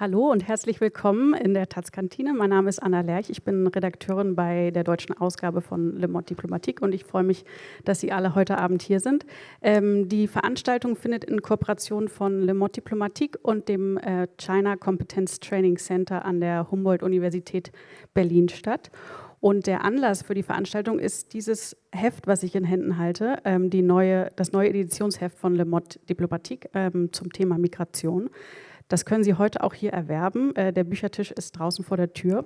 Hallo und herzlich willkommen in der Taz-Kantine. Mein Name ist Anna Lerch, ich bin Redakteurin bei der deutschen Ausgabe von Le Monde Diplomatique und ich freue mich, dass Sie alle heute Abend hier sind. Die Veranstaltung findet in Kooperation von Le Monde Diplomatique und dem China Competence Training Center an der Humboldt-Universität Berlin statt. Und der Anlass für die Veranstaltung ist dieses Heft, was ich in Händen halte, das neue Editionsheft von Le Monde Diplomatique zum Thema Migration. Das können Sie heute auch hier erwerben. Der Büchertisch ist draußen vor der Tür.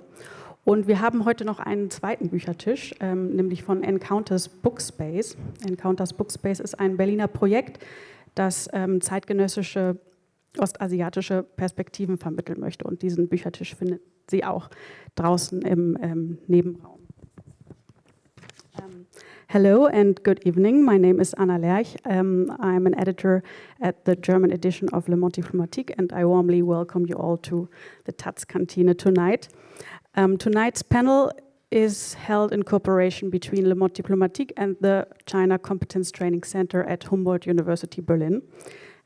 Und wir haben heute noch einen zweiten Büchertisch, nämlich von Encounters Bookspace. Encounters Bookspace ist ein Berliner Projekt, das zeitgenössische ostasiatische Perspektiven vermitteln möchte. Und diesen Büchertisch finden Sie auch draußen im Nebenraum. Hello and good evening. My name is Anna Lerch. I'm an editor at the German edition of Le Monde Diplomatique, and I warmly welcome you all to the Taz-Kantine tonight. Tonight's panel is held in cooperation between Le Monde Diplomatique and the China Competence Training Center at Humboldt University Berlin.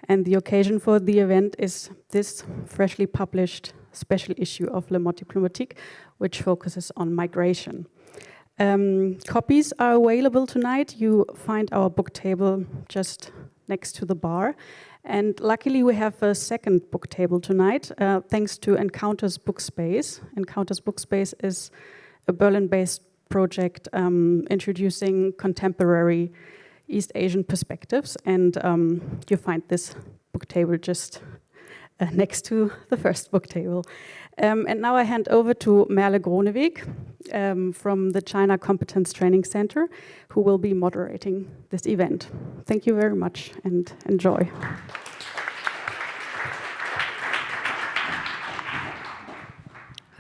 And the occasion for the event is this freshly published special issue of Le Monde Diplomatique, which focuses on migration. Copies are available tonight. You find our book table just next to the bar. And luckily we have a second book table tonight, thanks to Encounters Bookspace. Encounters Bookspace is a Berlin-based project introducing contemporary East Asian perspectives. And you find this book table just next to the first book table. And now I hand over to Merle Groneweg from the China Competence Training Center, who will be moderating this event. Thank you very much and enjoy.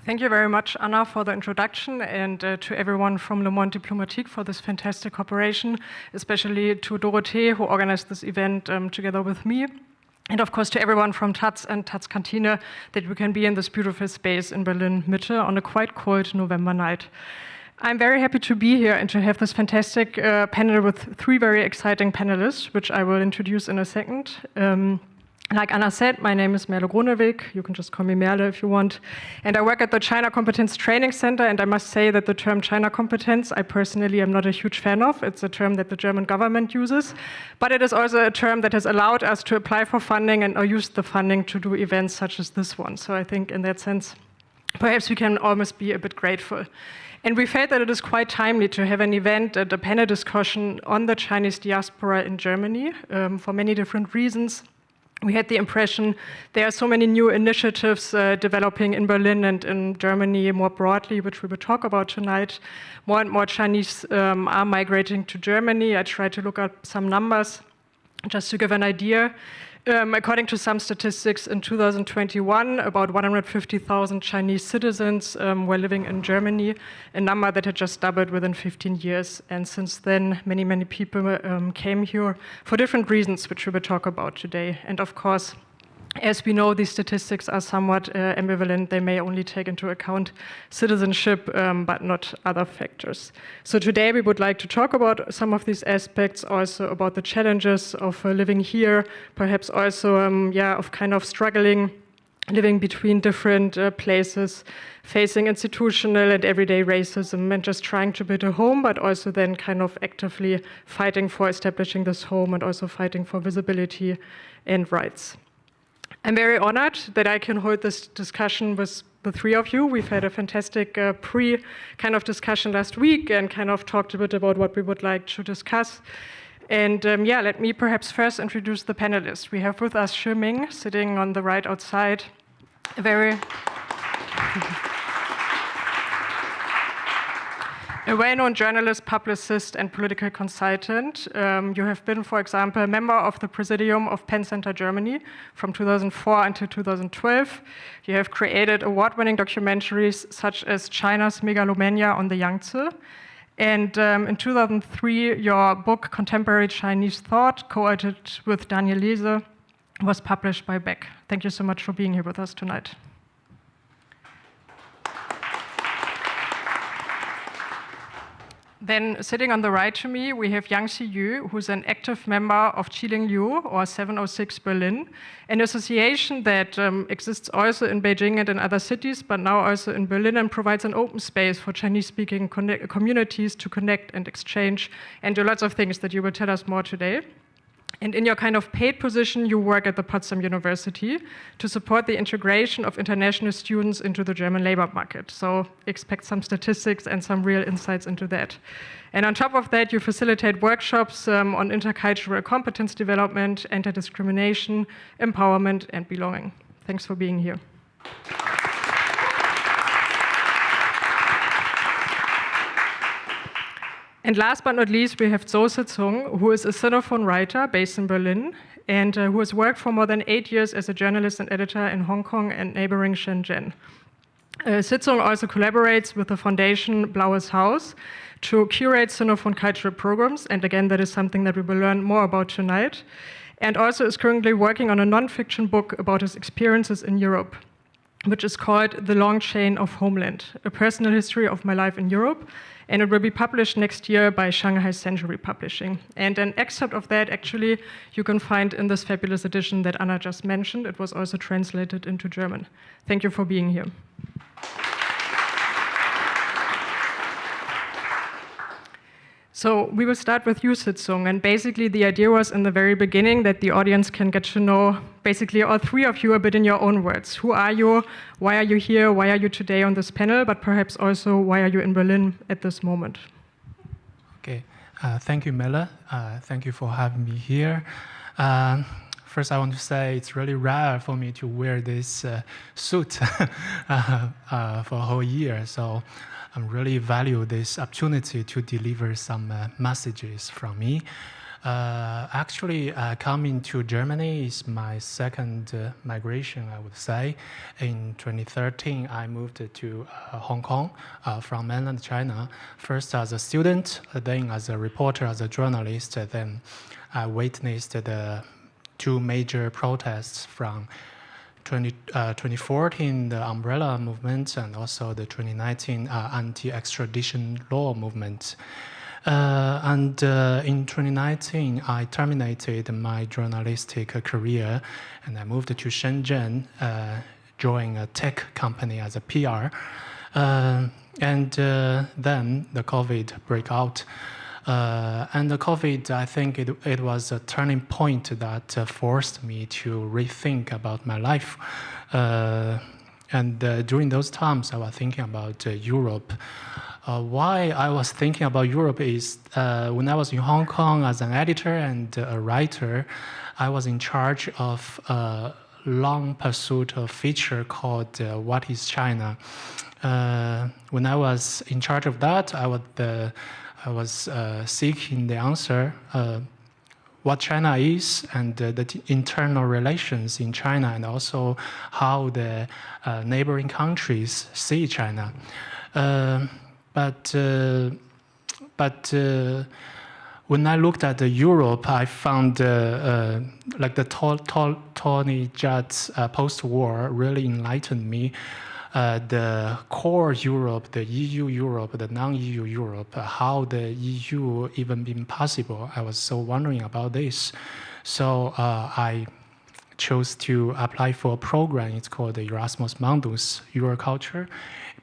Thank you very much, Anna, for the introduction, and to everyone from Le Monde Diplomatique for this fantastic cooperation, especially to Dorothee, who organized this event together with me. And of course to everyone from Taz and Taz-Kantine that we can be in this beautiful space in Berlin-Mitte on a quite cold November night. I'm very happy to be here and to have this fantastic panel with three very exciting panelists, which I will introduce in a second. Like Anna said, my name is Merle Groneweg. You can just call me Merle if you want. And I work at the China Competence Training Center, and I must say that the term China Competence, I personally am not a huge fan of. It's a term that the German government uses, but it is also a term that has allowed us to apply for funding and use the funding to do events such as this one. So I think in that sense, perhaps we can almost be a bit grateful. And we felt that it is quite timely to have an event, a panel discussion on the Chinese diaspora in Germany for many different reasons. We had the impression there are so many new initiatives developing in Berlin and in Germany more broadly, which we will talk about tonight. More and more Chinese are migrating to Germany. I tried to look up some numbers just to give an idea. According to some statistics, in 2021, about 150,000 Chinese citizens were living in Germany, a number that had just doubled within 15 years. And since then, many, many people came here for different reasons, which we will talk about today. And of course, as we know, these statistics are somewhat ambivalent. They may only take into account citizenship, but not other factors. So today we would like to talk about some of these aspects, also about the challenges of living here, perhaps also of kind of struggling, living between different places, facing institutional and everyday racism, and just trying to build a home, but also then kind of actively fighting for establishing this home and also fighting for visibility and rights. I'm very honored that I can hold this discussion with the three of you. We've had a fantastic pre-kind of discussion last week and kind of talked a bit about what we would like to discuss. And let me perhaps first introduce the panelists. We have with us Shi Ming, sitting on the right outside. A well-known journalist, publicist, and political consultant. You have been, for example, a member of the Presidium of Penn Center Germany from 2004 until 2012. You have created award-winning documentaries such as China's Megalomania on the Yangtze. And in 2003, your book, Contemporary Chinese Thought, co-edited with Daniel Leese, was published by Beck. Thank you so much for being here with us tonight. Then sitting on the right to me, we have young Xiyu, who's an active member of Liu, or 706 Berlin, an association that exists also in Beijing and in other cities, but now also in Berlin, and provides an open space for Chinese-speaking communities to connect and exchange and do lots of things that you will tell us more today. And in your kind of paid position, you work at the Potsdam University to support the integration of international students into the German labor market. So expect some statistics and some real insights into that. And on top of that, you facilitate workshops on intercultural competence development, anti-discrimination, empowerment, and belonging. Thanks for being here. And last but not least, we have Zou Sicong, who is a Sinophone writer based in Berlin, and who has worked for more than 8 years as a journalist and editor in Hong Kong and neighboring Shenzhen. Sicong also collaborates with the foundation Blaues Haus to curate Sinophone cultural programs, and again, that is something that we will learn more about tonight, and also is currently working on a non-fiction book about his experiences in Europe, which is called The Long Chain of Homeland, a personal history of my life in Europe, and it will be published next year by Shanghai Century Publishing. And an excerpt of that, actually, you can find in this fabulous edition that Anna just mentioned. It was also translated into German. Thank you for being here. So we will start with you, Sicong, and basically the idea was in the very beginning that the audience can get to know basically all three of you a bit in your own words. Who are you? Why are you here? Why are you today on this panel? But perhaps also, why are you in Berlin at this moment? Okay, thank you, Mela. Thank you for having me here. First, I want to say it's really rare for me to wear this suit for a whole year. So I really value this opportunity to deliver some messages from me. Actually, coming to Germany is my second migration, I would say. In 2013, I moved to Hong Kong from mainland China, first as a student, then as a reporter, as a journalist. Then I witnessed the two major protests from 2014, the umbrella movement, and also the 2019 anti-extradition law movement. In 2019, I terminated my journalistic career, and I moved to Shenzhen, joined a tech company as a PR. Then the COVID broke out. And the COVID, I think it was a turning point that forced me to rethink about my life. During those times, I was thinking about Europe. Why I was thinking about Europe is when I was in Hong Kong as an editor and a writer, I was in charge of a long pursuit of feature called What is China? When I was in charge of that, I was seeking the answer what China is and the internal relations in China, and also how the neighboring countries see China. But when I looked at Europe, I found like the Tony Judd's post-war really enlightened me. The core Europe, the EU Europe, the non-EU Europe, how the EU even been possible. I was so wondering about this. So I chose to apply for a program. It's called the Erasmus Mundus Euroculture,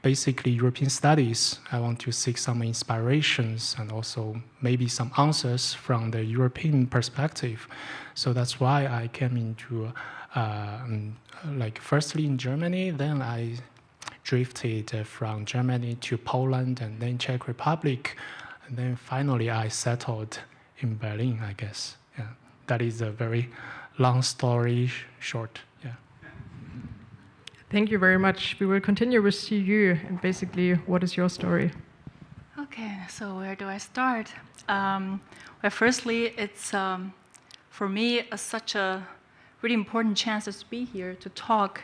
basically European studies. I want to seek some inspirations and also maybe some answers from the European perspective. So that's why I came into, like firstly in Germany, then I drifted from Germany to Poland and then Czech Republic. And then finally I settled in Berlin, I guess. Yeah, that is a very long story short. Yeah. Thank you very much. We will continue with Xiyu, and basically, what is your story? Okay, so where do I start? Well, firstly, it's for me such a really important chance to be here to talk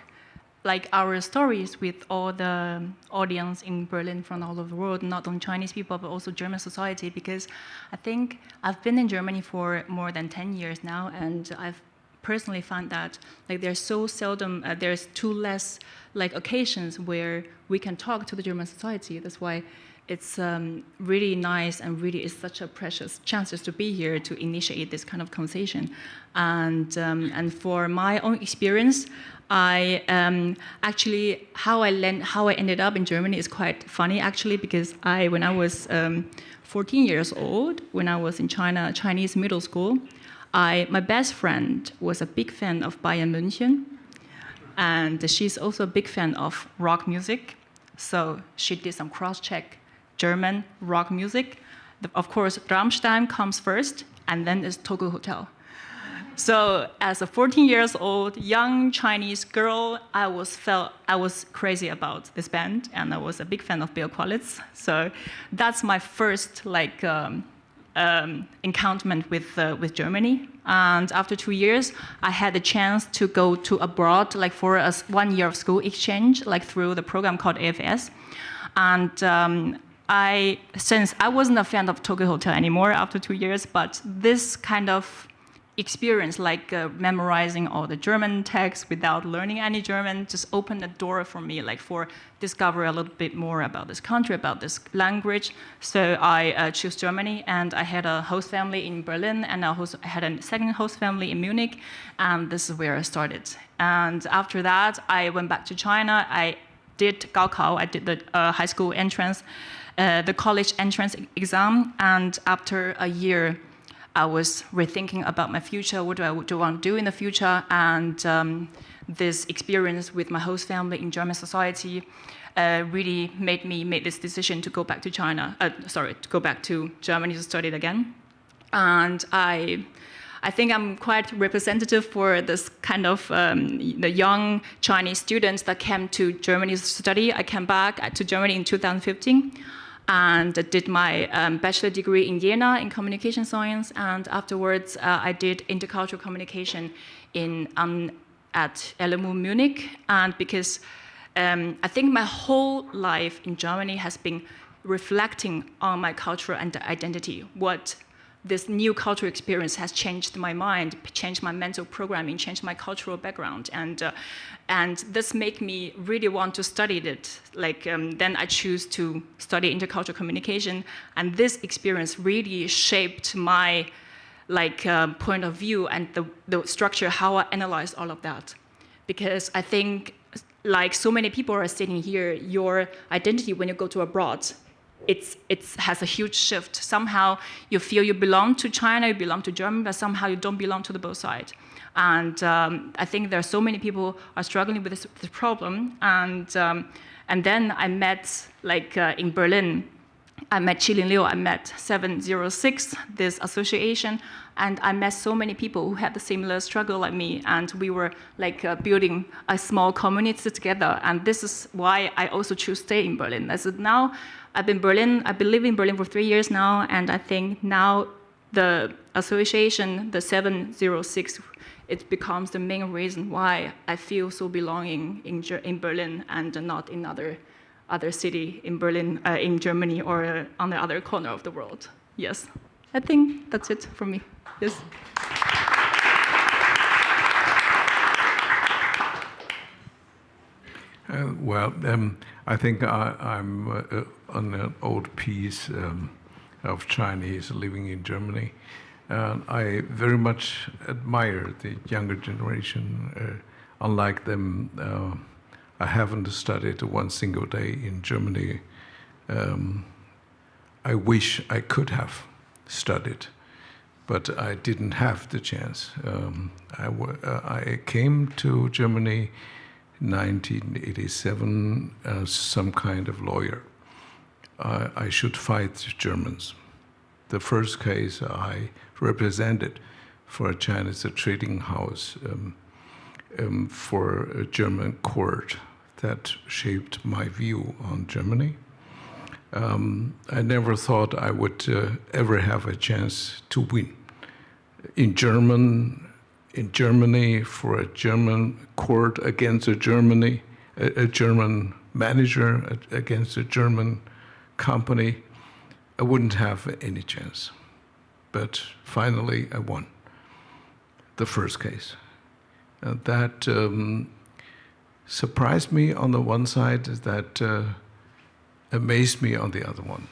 like our stories with all the audience in Berlin from all over the world, not only Chinese people, but also German society, because I think I've been in Germany for more than 10 years now, and I've personally found that like there's so seldom, there's too less like occasions where we can talk to the German society. That's why it's really nice and really is such a precious chances to be here to initiate this kind of conversation. And for my own experience, I actually how I ended up in Germany is quite funny actually, because when I was 14 years old, when I was in Chinese middle school, my best friend was a big fan of Bayern München, and she's also a big fan of rock music. So she did some cross-check German rock music. Of course, Rammstein comes first, and then is Tokyo Hotel. So as a 14 years old young Chinese girl, I was crazy about this band, and I was a big fan of Bill Collins. So that's my first encounterment with Germany. And after 2 years, I had the chance to go to abroad, for a 1 year of school exchange, through the program called AFS. And since I wasn't a fan of Tokyo Hotel anymore after 2 years, but this kind of experience, memorizing all the German texts without learning any German, just opened the door for me, for discover a little bit more about this country, about this language. So I chose Germany, and I had a host family in Berlin, and I had a second host family in Munich, and this is where I started. And after that, I went back to China. I did Gaokao, I did the high school entrance, the college entrance exam, and after a year, I was rethinking about my future. What do I want to do in the future? And this experience with my host family in German society really made me make this decision to go back to to go back to Germany to study it again. And I think I'm quite representative for this kind of the young Chinese students that came to Germany to study. I came back to Germany in 2015. And I did my bachelor degree in Jena in communication science, and afterwards I did intercultural communication at LMU Munich. And because I think my whole life in Germany has been reflecting on my culture and identity. What this new cultural experience has changed my mind, changed my mental programming, changed my cultural background, and this made me really want to study it. Then I choose to study intercultural communication, and this experience really shaped my point of view and the structure, how I analyzed all of that. Because I think, so many people are sitting here, your identity when you go to abroad, it has a huge shift. Somehow you feel you belong to China, you belong to Germany, but somehow you don't belong to the both sides. And I think there are so many people are struggling with this problem. And then I met, in Berlin, I met Qilin Liu, I met 706, this association, and I met so many people who had the similar struggle like me, and we were building a small community together. And this is why I also choose to stay in Berlin. I said, now I've been living in Berlin for 3 years now, and I think now the association, the 706, it becomes the main reason why I feel so belonging in Berlin and not in other city in Berlin, in Germany, or on the other corner of the world. Yes, I think that's it for me. Yes. I think I'm on an old piece of Chinese living in Germany. I very much admire the younger generation. Unlike them, I haven't studied one single day in Germany. I wish I could have studied, but I didn't have the chance. I came to Germany in 1987 as some kind of lawyer. I should fight Germans. The first case I represented for a Chinese trading house for a German court that shaped my view on Germany. I never thought I would ever have a chance to win. In Germany, for a German court against a German manager against a German company, I wouldn't have any chance. But finally, I won the first case. That surprised me on the one side, is that amazed me on the other one.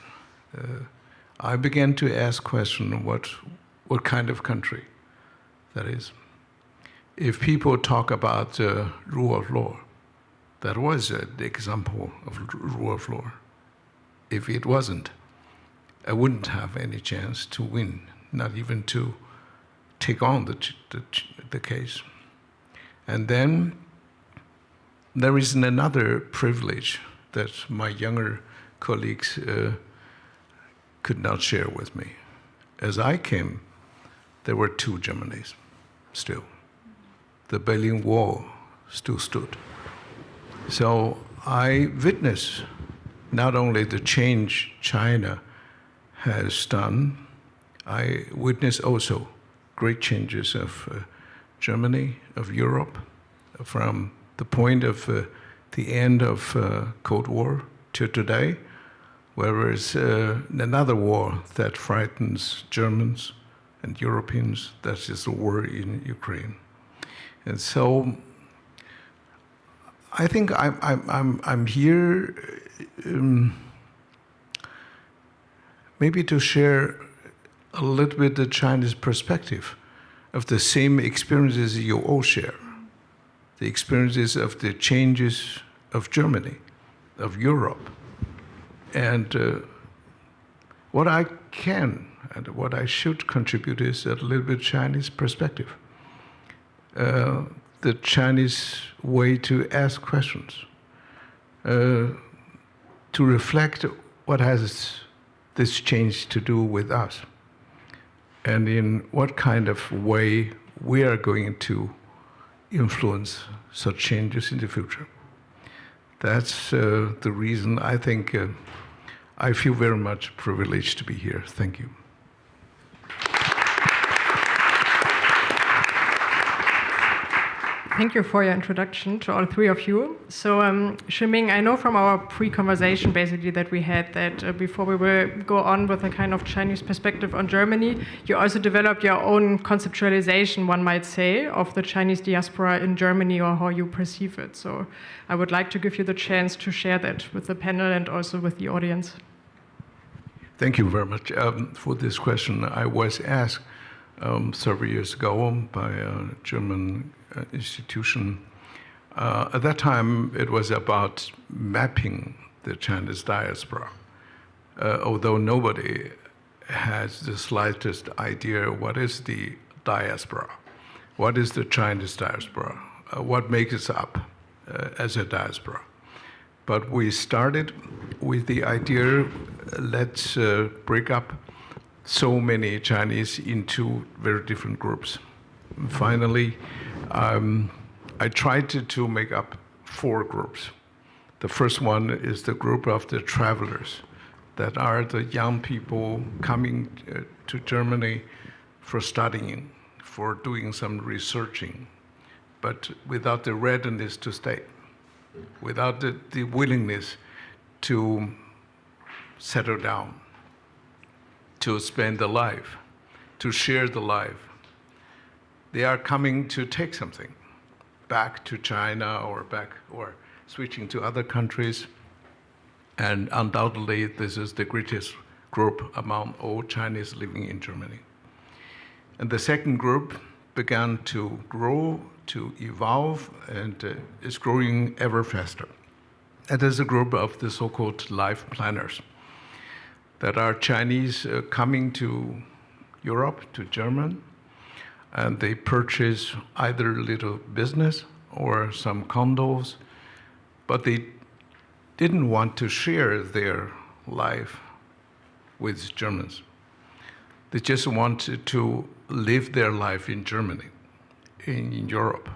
I began to ask question what kind of country that is. If people talk about rule of law, that was the example of rule of law. If it wasn't, I wouldn't have any chance to win, not even to take on the case. And then there is another privilege that my younger colleagues could not share with me. As I came, there were two Germanys still. The Berlin Wall still stood. So I witnessed not only the change China has done, I witnessed also great changes of Germany, of Europe, from the point of the end of Cold War to today, where there is another war that frightens Germans and Europeans. That is the war in Ukraine. And so I think I'm here maybe to share a little bit the Chinese perspective of the same experiences you all share, the experiences of the changes of Germany, of Europe. And what I can and what I should contribute is a little bit Chinese perspective. The Chinese way to ask questions, to reflect what has this change to do with us, and in what kind of way we are going to influence such changes in the future. That's the reason I think I feel very much privileged to be here. Thank you. Thank you for your introduction to all three of you. So, Shi Ming, I know from our pre-conversation basically that we had that before we will go on with a kind of Chinese perspective on Germany, you also developed your own conceptualization, one might say, of the Chinese diaspora in Germany or how you perceive it. So I would like to give you the chance to share that with the panel and also with the audience. Thank you very much for this question. I was asked several years ago by a German institution. At that time, it was about mapping the Chinese diaspora, although nobody has the slightest idea what is the diaspora, what is the Chinese diaspora, what makes it up as a diaspora. But we started with the idea, let's break up so many Chinese into very different groups. Finally, I tried to make up 4 groups. The first one is the group of the travelers, that are the young people coming to Germany for studying, for doing some researching, but without the readiness to stay, without the willingness to settle down, to spend the life, to share the life. They are coming to take something back to China or switching to other countries. And undoubtedly, this is the greatest group among all Chinese living in Germany. And the second group began to grow, to evolve, and is growing ever faster. It is a group of the so-called life planners that are Chinese coming to Europe, to Germany, and they purchase either a little business or some condos, but they didn't want to share their life with Germans. They just wanted to live their life in Germany, in Europe.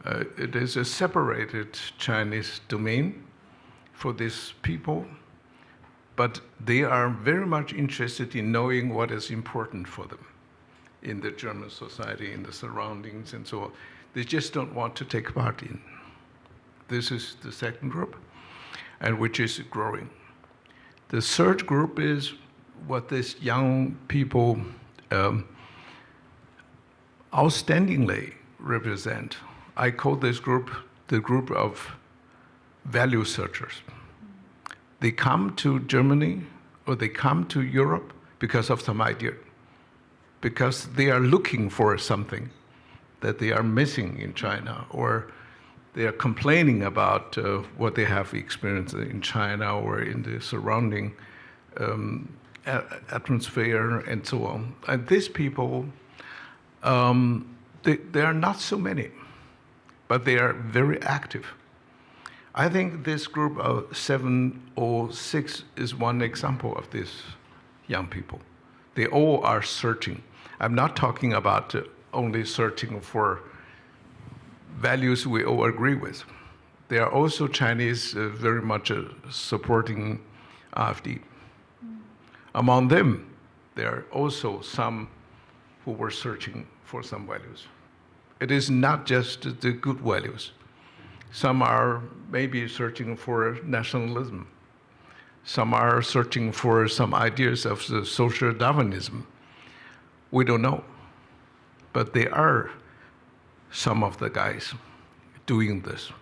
It is a separated Chinese domain for these people, but they are very much interested in knowing what is important for them in the German society, in the surroundings, and so on. They just don't want to take part in. This is the second group, and which is growing. The third group is what these young people outstandingly represent. I call this group the group of value searchers. they come to Germany or they come to Europe because of some idea, because they are looking for something that they are missing in China, or they are complaining about what they have experienced in China or in the surrounding atmosphere and so on. And these people, they are not so many, but they are very active. I think this group of 706 is one example of these young people. They all are searching. I'm not talking about only searching for values we all agree with. They are also Chinese very much supporting AfD. Among them, there are also some who were searching for some values. It is not just the good values. Some are maybe searching for nationalism. Some are searching for some ideas of the social Darwinism. We don't know. But they are some of the guys doing this.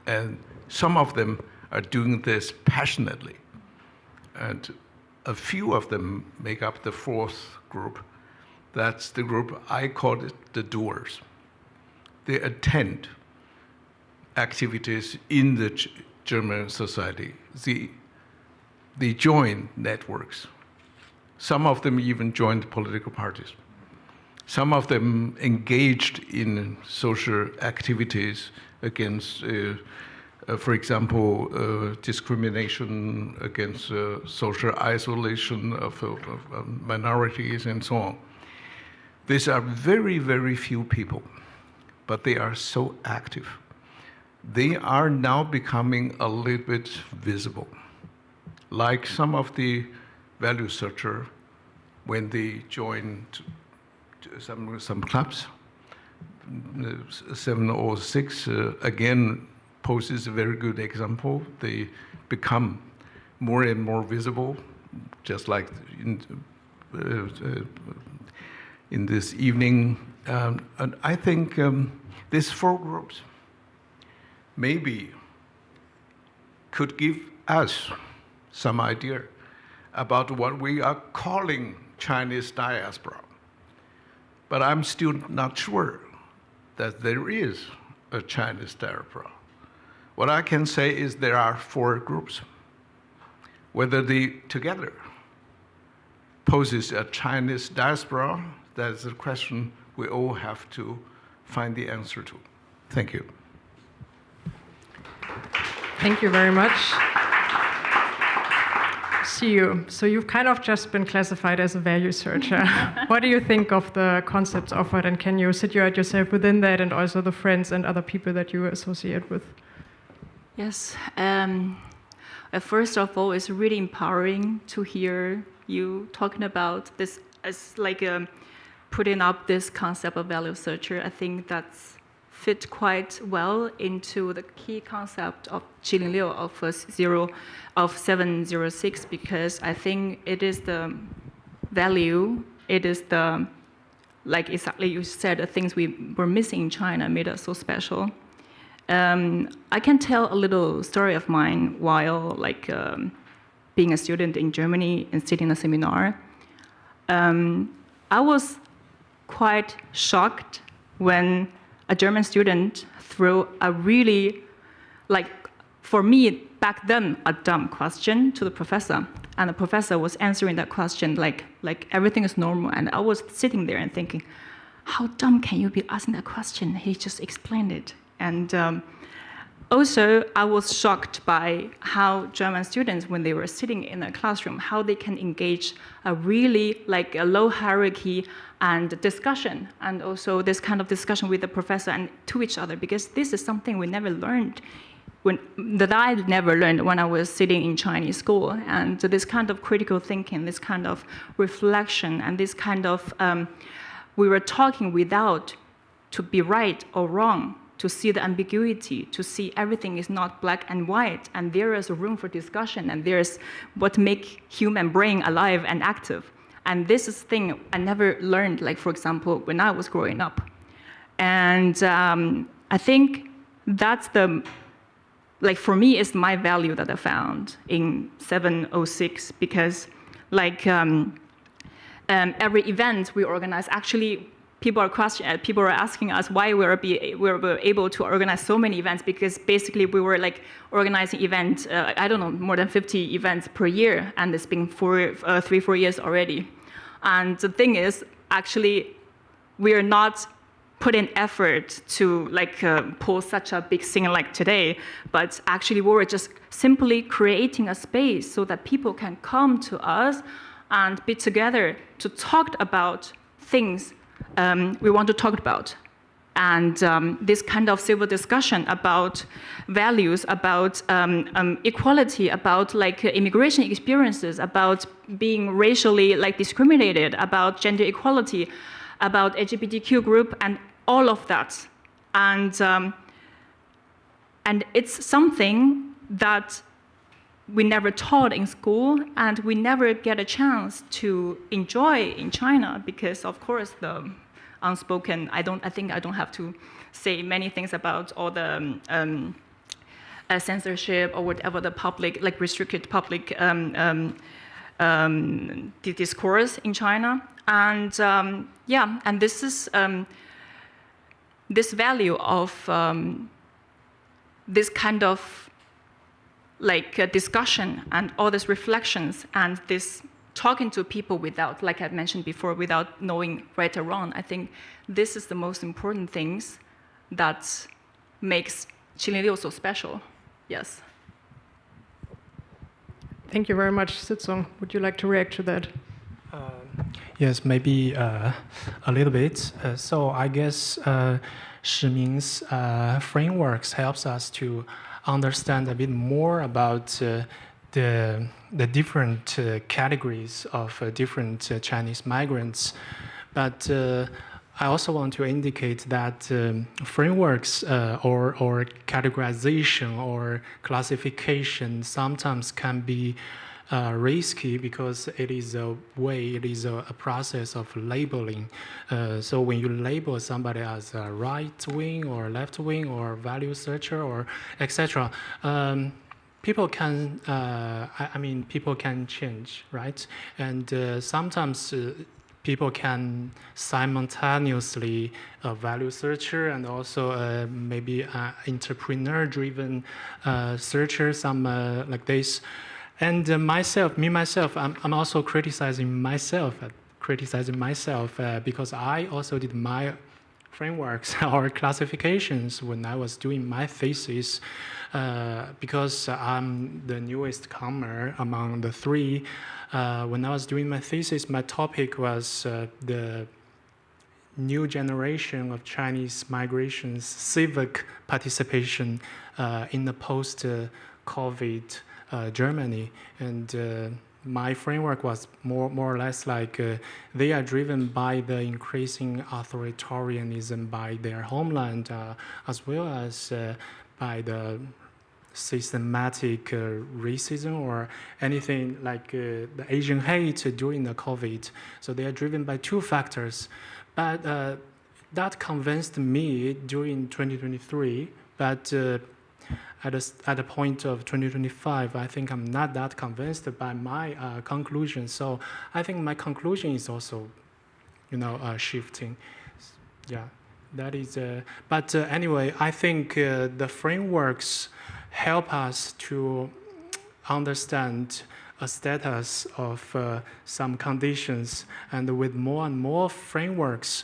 And some of them are doing this passionately. And a few of them make up the fourth group. That's the group, I call it the doers. They attend activities in the German society. They join networks. Some of them even joined political parties. Some of them engaged in social activities against, for example, discrimination, against social isolation of minorities and so on. These are very, very few people, but they are so active. They are now becoming a little bit visible. Like some of the value searchers, when they joined some clubs, 706 again poses a very good example. They become more and more visible, just like in this evening. And I think these four groups maybe could give us some idea about what we are calling Chinese diaspora. But I'm still not sure that there is a Chinese diaspora. What I can say is there are four groups. Whether they together poses a Chinese diaspora, that's a question we all have to find the answer to. Thank you. Thank you very much. Xiyu, so you've kind of just been classified as a value searcher. What do you think of the concepts offered, and can you situate yourself within that and also the friends and other people that you associate with? Yes. First of all, it's really empowering to hear you talking about this as like putting up this concept of value searcher. I think that's fit quite well into the key concept of 706 of 706, because I think it is the value, it is the, like exactly you said, the things we were missing in China made us so special. I can tell a little story of mine while being a student in Germany and sitting in a seminar. I was quite shocked when a German student threw a really, for me, back then, a dumb question to the professor. And the professor was answering that question like everything is normal. And I was sitting there and thinking, how dumb can you be asking that question? He just explained it. And also, I was shocked by how German students, when they were sitting in a classroom, how they can engage a really a low hierarchy and discussion, and also this kind of discussion with the professor and to each other, because this is something we never learned, that I never learned when I was sitting in Chinese school. And this kind of critical thinking, this kind of reflection, and this kind of, we were talking without to be right or wrong, to see the ambiguity, to see everything is not black and white, and there is room for discussion, and there's what makes human brain alive and active. And this is thing I never learned, for example, when I was growing up. And I think that's the like for me, it's my value that I found in 706, because like every event we organize, actually people are asking us why we were able to organize so many events, because basically we were like organizing events, I don't know, more than 50 events per year, and it's been 3-4 years already. And the thing is, actually, we are not put in effort to like pull such a big thing like today, but actually we were just simply creating a space so that people can come to us and be together to talk about things we want to talk about. And this kind of civil discussion about values, about equality, about like immigration experiences, about being racially like discriminated, about gender equality, about LGBTQ group, and all of that. And it's something that we never taught in school, and we never get a chance to enjoy in China, because of course the unspoken, I think I don't have to say many things about all the censorship or whatever the public, like restricted public the discourse in China. And and this is this value of this kind of like discussion and all these reflections and this talking to people without, like I mentioned before, without knowing right or wrong. I think this is the most important things that makes Qilin so special. Yes. Thank you very much, Sicong. Would you like to react to that? Yes, maybe a little bit. So I guess Shi Ming's frameworks helps us to understand a bit more about the different categories of different Chinese migrants. But I also want to indicate that frameworks or categorization or classification sometimes can be risky, because it is a process of labeling. So when you label somebody as a right wing or left wing or value searcher or etc., people can, people can change, right? And sometimes people can simultaneously a value searcher and also maybe entrepreneur-driven searcher, some like this. And myself, I'm also criticizing myself because I also did my frameworks or classifications when I was doing my thesis, because I'm the newest comer among the three. When I was doing my thesis, my topic was the new generation of Chinese migration's civic participation in the post-COVID Germany, and my framework was more or less like they are driven by the increasing authoritarianism by their homeland, as well as by the systematic racism or anything like the Asian hate during the COVID. So they are driven by two factors. But that convinced me during 2023, but at the point of 2025, I think I'm not that convinced by my conclusion. So I think my conclusion is also, shifting. Yeah, that is. But anyway, I think the frameworks help us to understand a status of some conditions, and with more and more frameworks,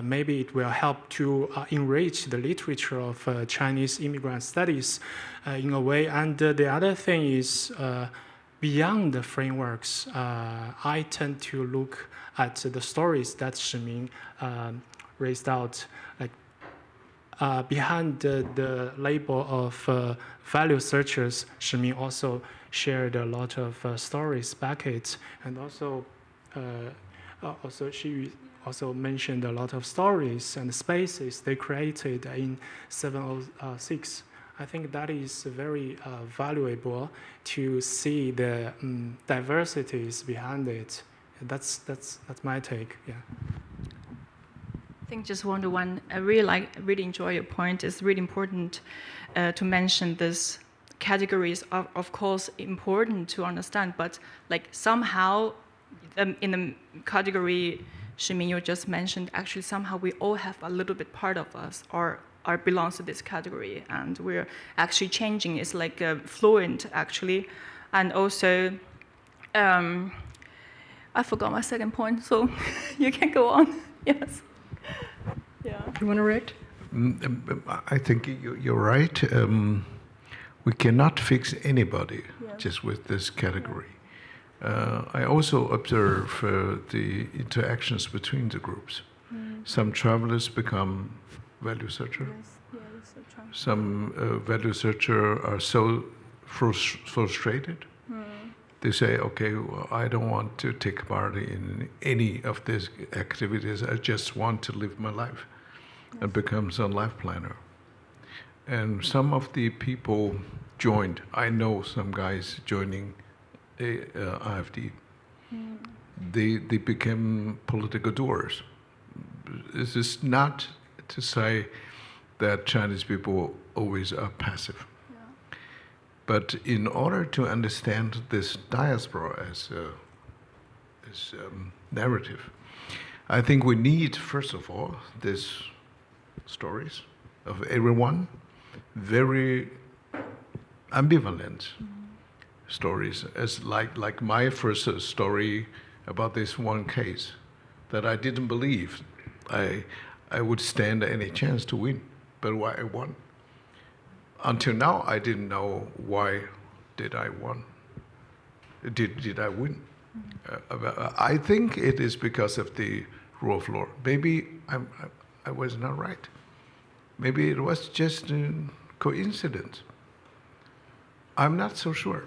maybe it will help to enrich the literature of Chinese immigrant studies in a way. And the other thing is, beyond the frameworks, I tend to look at the stories that Shi Ming raised out. Like behind the label of value searchers, Shi Ming also shared a lot of stories back it, and also she also mentioned a lot of stories and spaces they created in 706. I think that is very valuable to see the diversities behind it. That's my take. Yeah. I think just one. I really enjoy your point. It's really important to mention this categories are, of course, important to understand, but like somehow in the category Shi Ming you just mentioned, actually somehow we all have a little bit part of us or belongs to this category, and we're actually changing. It's like fluent, actually. And also, I forgot my second point, so you can go on. Yes. Yeah. You want to react? I think you're right. We cannot fix anybody just with this category. I also observe the interactions between the groups. Some travelers become value searcher. Some value searcher are so frustrated. They say, okay, well, I don't want to take part in any of these activities. I just want to live my life and become some life planner. And some of the people joined. I know some guys joining AfD. They became political doers. This is not to say that Chinese people always are passive. But in order to understand this diaspora as narrative, I think we need, first of all, these stories of everyone, very ambivalent stories, as like my first story about this one case that I didn't believe I would stand any chance to win, but why I won. Until now, I didn't know why did I won. Did I win? I think it is because of the rule of law. Maybe I was not right. Maybe it was just a coincidence. I'm not so sure.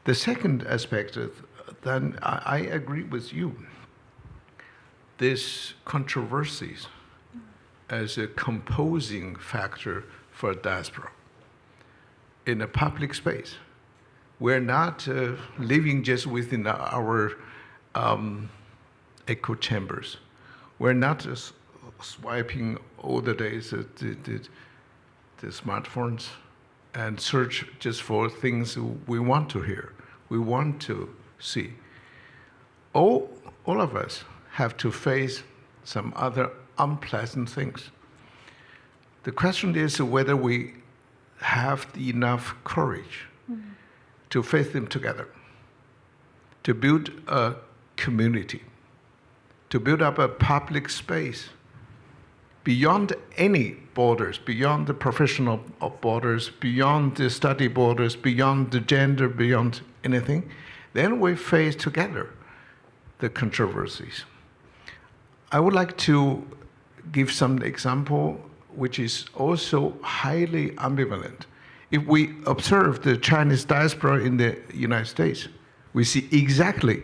The second aspect is, then I agree with you. This controversies as a composing factor for diaspora in a public space. We're not living just within our echo chambers. We're not just swiping all the days the smartphones and search just for things we want to hear, we want to see. All of us have to face some other unpleasant things. The question is whether we have enough courage to face them together, to build a community, to build up a public space beyond any borders, beyond the professional borders, beyond the study borders, beyond the gender, beyond anything. Then we face together the controversies. I would like to give some example which is also highly ambivalent. If we observe the Chinese diaspora in the United States, we see exactly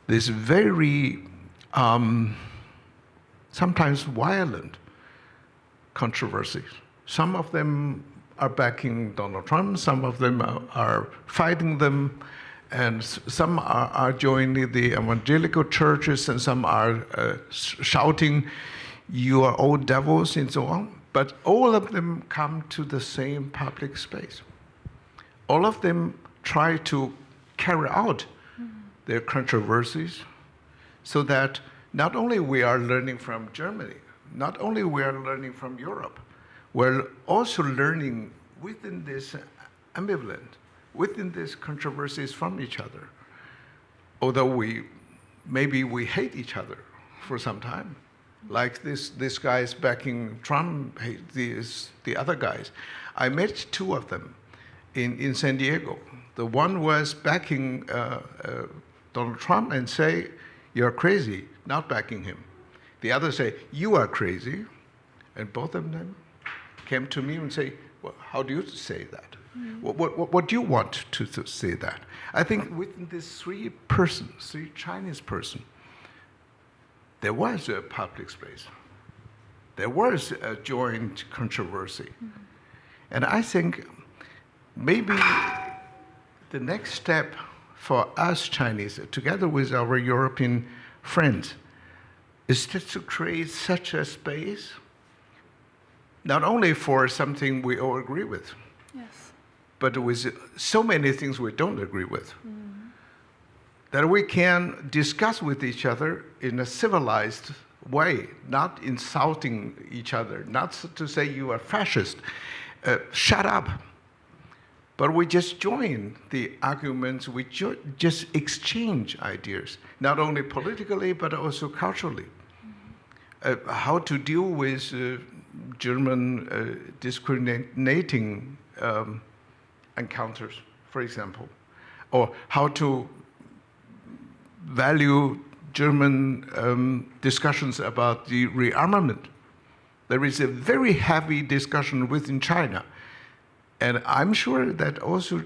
this very sometimes violent controversies. Some of them are backing Donald Trump, some of them are fighting them, and some are joining the evangelical churches, and some are shouting, "You are all devils," and so on. But all of them come to the same public space. All of them try to carry out their controversies so that not only we are learning from Germany, not only we are learning from Europe, we're also learning within this ambivalent, within these controversies from each other. Although maybe we hate each other for some time. Like this guy's backing Trump, the other guys. I met two of them in San Diego. The one was backing Donald Trump and say, "You're crazy," not backing him. The other say, "You are crazy." And both of them came to me and say, "Well, how do you say that? What do you want to say that?" I think within these three Chinese person, there was a public space. There was a joint controversy. And I think maybe the next step for us Chinese, together with our European friends, is just to create such a space, not only for something we all agree with, but with so many things we don't agree with, that we can discuss with each other in a civilized way, not insulting each other, not to say you are fascist, shut up. But we just join the arguments, we just exchange ideas, not only politically, but also culturally. How to deal with German discriminating encounters, for example, or how to value German discussions about the rearmament. There is a very heavy discussion within China. And I'm sure that also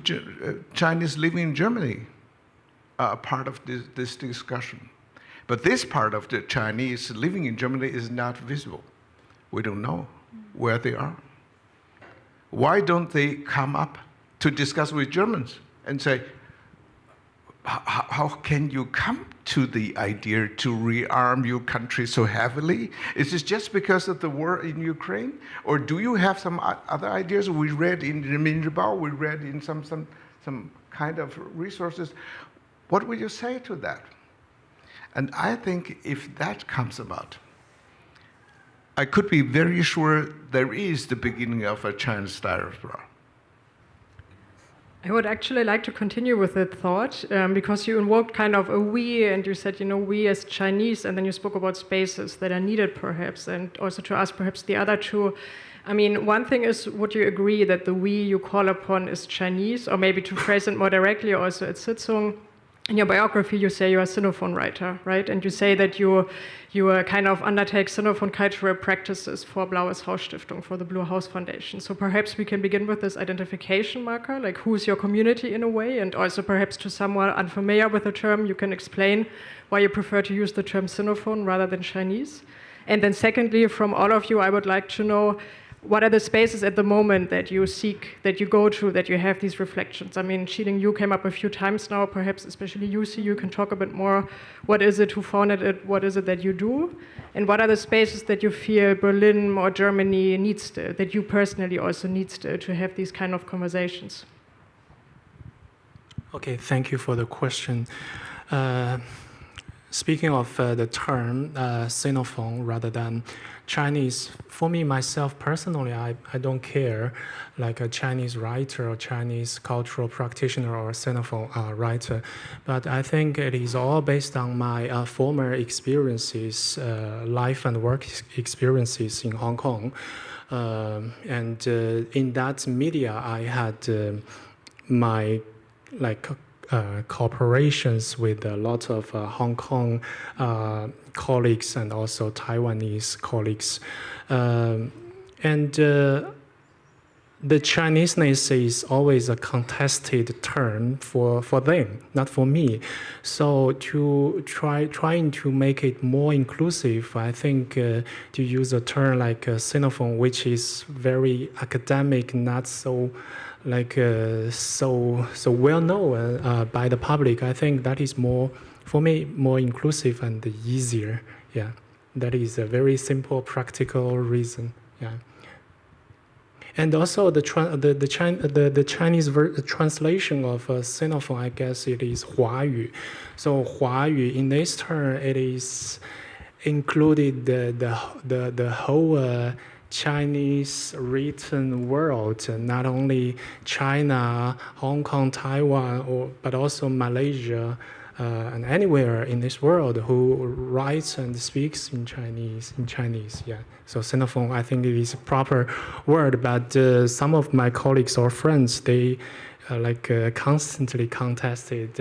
Chinese living in Germany are a part of this discussion. But this part of the Chinese living in Germany is not visible. We don't know where they are. Why don't they come up to discuss with Germans and say, how can you come to the idea to rearm your country so heavily? Is this just because of the war in Ukraine? Or do you have some other ideas? We read in the Minzhibao, we read in some kind of resources. What would you say to that? And I think if that comes about, I could be very sure there is the beginning of a Chinese diaspora. I would actually like to continue with that thought because you invoked kind of a we, and you said, we as Chinese, and then you spoke about spaces that are needed perhaps, and also to ask perhaps the other two. I mean, one thing is, would you agree that the we you call upon is Chinese, or maybe to phrase it more directly also at Sicong, in your biography you say you're a Sinophone writer, right? And you say that you kind of undertake Sinophone cultural practices for Blaues Haus Stiftung, for the Blue House Foundation. So perhaps we can begin with this identification marker, like who's your community in a way, and also perhaps to someone unfamiliar with the term, you can explain why you prefer to use the term Sinophone rather than Chinese. And then secondly, from all of you, I would like to know, what are the spaces at the moment that you seek, that you go to, that you have these reflections? I mean, Shi Ming, you came up a few times now, perhaps especially you can talk a bit more. What is it, who founded it, what is it that you do? And what are the spaces that you feel Berlin or Germany needs to, that you personally also needs to have these kind of conversations? Okay, thank you for the question. Speaking of the term Sinophone rather than Chinese, for me, myself personally, I don't care like a Chinese writer or Chinese cultural practitioner or Sinophone writer, but I think it is all based on my former experiences, life and work experiences in Hong Kong. And in that media, I had my cooperations with a lot of Hong Kong colleagues and also Taiwanese colleagues. And the Chineseness is always a contested term for them, not for me. So trying to make it more inclusive, I think to use a term like Sinophone, which is very academic, not so so well known by the public. I think that is more, for me, more inclusive and easier. Yeah, that is a very simple, practical reason. Yeah. And also the Chinese translation of Sinophone, I guess it is Huayu. So Huayu, in this term, it is included the whole Chinese written world, not only China, Hong Kong, Taiwan, but also Malaysia, and anywhere in this world who writes and speaks in Chinese. Yeah. So Sinophone, I think it is a proper word, but some of my colleagues or friends, they constantly contested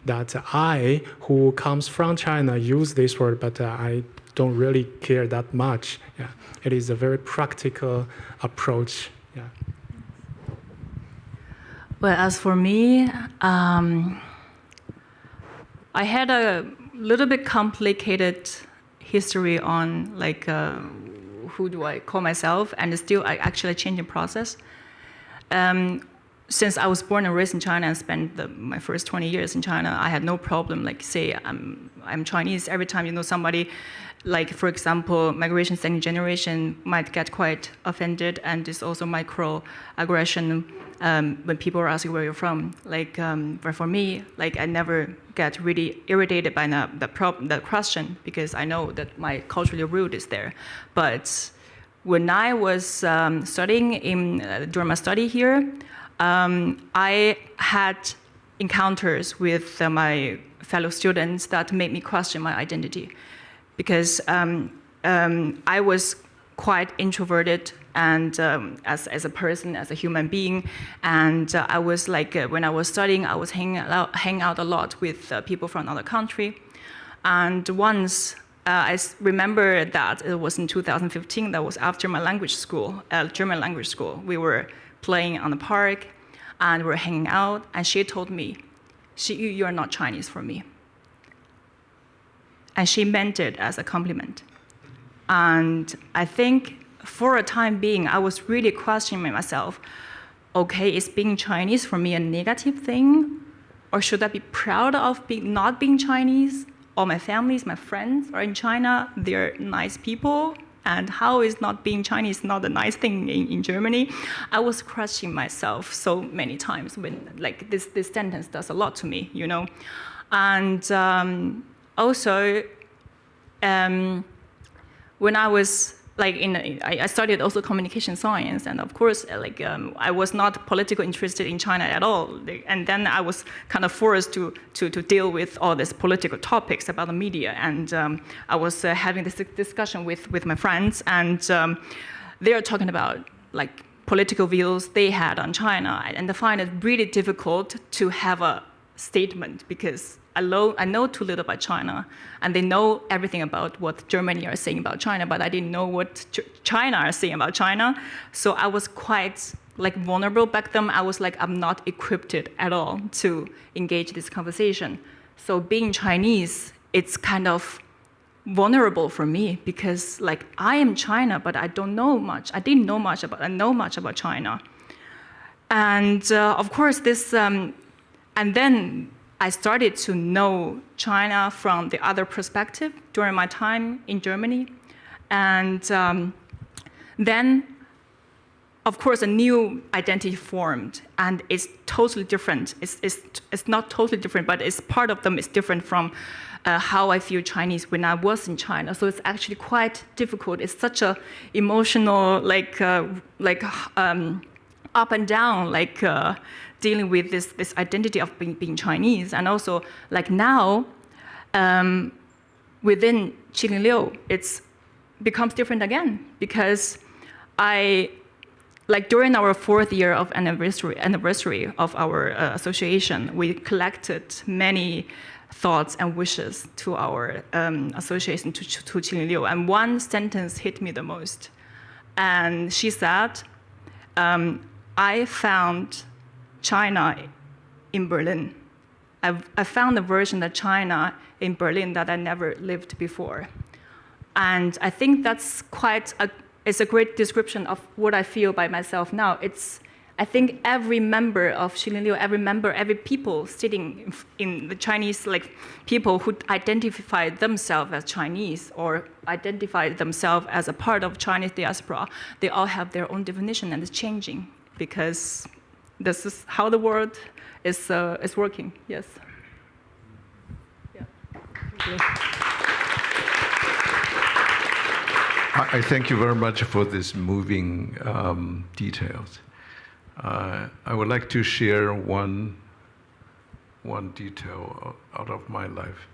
that I, who comes from China, use this word, but I don't really care that much. Yeah. It is a very practical approach. Yeah. Well, as for me, I had a little bit complicated history on who do I call myself, and still I actually changing process. since I was born and raised in China and spent my first 20 years in China, I had no problem, like, say I'm Chinese. Every time, you know, somebody, like, for example, migration second generation might get quite offended, and there's also microaggression when people are asking where you're from. Like, but for me, like, I never get really irritated by the question, because I know that my cultural root is there. But when I was studying during my study here, I had encounters with my fellow students that made me question my identity, because I was quite introverted and as a person, as a human being, and I was like, when I was studying, I was hang out a lot with people from another country. And once I remember that it was in 2015, that was after my language school, German language school. We were playing on the park, and we were hanging out, and she told me, "Xiyu, you are not Chinese for me." And she meant it as a compliment. And I think for a time being, I was really questioning myself, okay, is being Chinese for me a negative thing? Or should I be proud of not being Chinese? All my families, my friends are in China, they're nice people. And how is not being Chinese not a nice thing in Germany? I was questioning myself so many times when, like, this sentence does a lot to me, you know. And also, when I was like I studied also communication science, and of course, like I was not politically interested in China at all. And then I was kind of forced to deal with all these political topics about the media. And I was having this discussion with my friends, and they are talking about like political views they had on China, and I find it really difficult to have a statement, because I know too little about China, and they know everything about what Germany are saying about China, but I didn't know what China are saying about China. So I was quite like vulnerable back then. I was like, I'm not equipped at all to engage this conversation. So being Chinese, it's kind of vulnerable for me, because like I am China, but I don't know much. I didn't know much about China. And of course this, and then I started to know China from the other perspective during my time in Germany. And then, of course, a new identity formed, and it's totally different. It's not totally different, but it's part of them is different from how I feel Chinese when I was in China. So it's actually quite difficult. It's such a emotional, up and down, dealing with this identity of being Chinese. And also, like now, within Qilin it becomes different again, because during our 4th year of anniversary of our association, we collected many thoughts and wishes to our association to Qilin. And one sentence hit me the most. And she said, I found China in Berlin. I found a version of China in Berlin that I never lived before. And I think that's it's a great description of what I feel by myself now. I think every member of Qilin, every people sitting in the Chinese, like people who identify themselves as Chinese or identify themselves as a part of Chinese diaspora, they all have their own definition, and it's changing, because this is how the world is working. Yes. Yeah. Thank you. I thank you very much for this moving details. I would like to share one detail out of my life.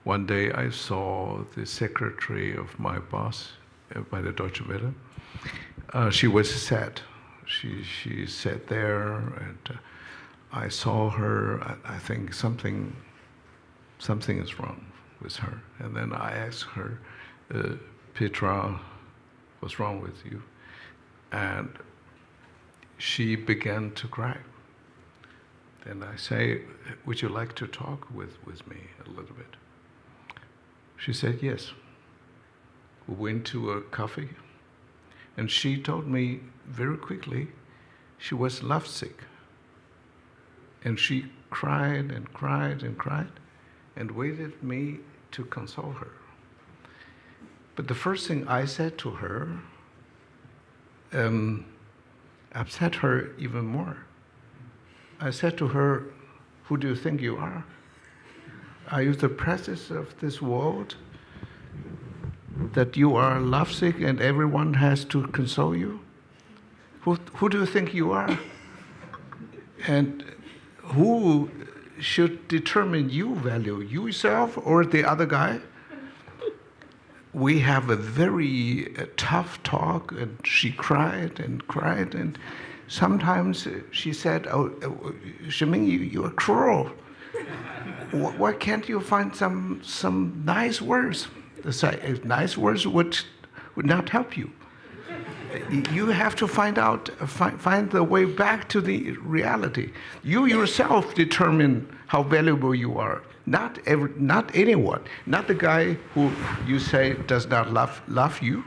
One day I saw the secretary of my boss by the Deutsche Welle. She was sad. She sat there, and I saw her. I think something is wrong with her. And then I asked her, Petra, what's wrong with you? And she began to cry. Then I say, would you like to talk with me a little bit? She said yes. We went to a coffee, and she told me very quickly she was lovesick. And she cried and cried and cried and waited me to console her. But the first thing I said to her upset her even more. I said to her, "Who do you think you are? Are you the princess of this world? That you are lovesick and everyone has to console you? Who do you think you are? And who should determine you value, yourself or the other guy?" We have a very tough talk, and she cried, and sometimes she said, "Oh, Shi Ming, you are cruel. Why can't you find some nice words?" Nice words would not help you. You have to find the way back to the reality. You yourself determine how valuable you are. Not anyone. Not the guy who you say does not love you.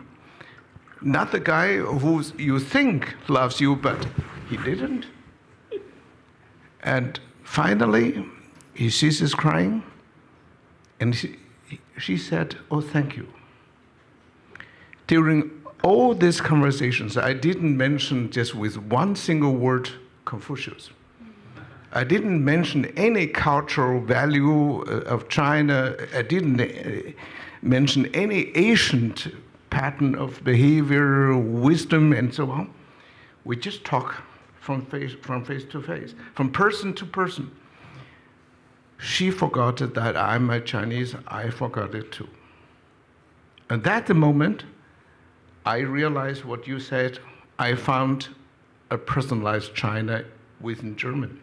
Not the guy who you think loves you, but he didn't. And finally, he ceases crying, and she said, "Oh, thank you." During all these conversations, I didn't mention just with one single word Confucius. I didn't mention any cultural value of China. I didn't mention any ancient pattern of behavior, wisdom, and so on. We just talk from face to face, from person to person. She forgot that I'm a Chinese. I forgot it too. And at the moment, I realized what you said. I found a personalized China within Germany,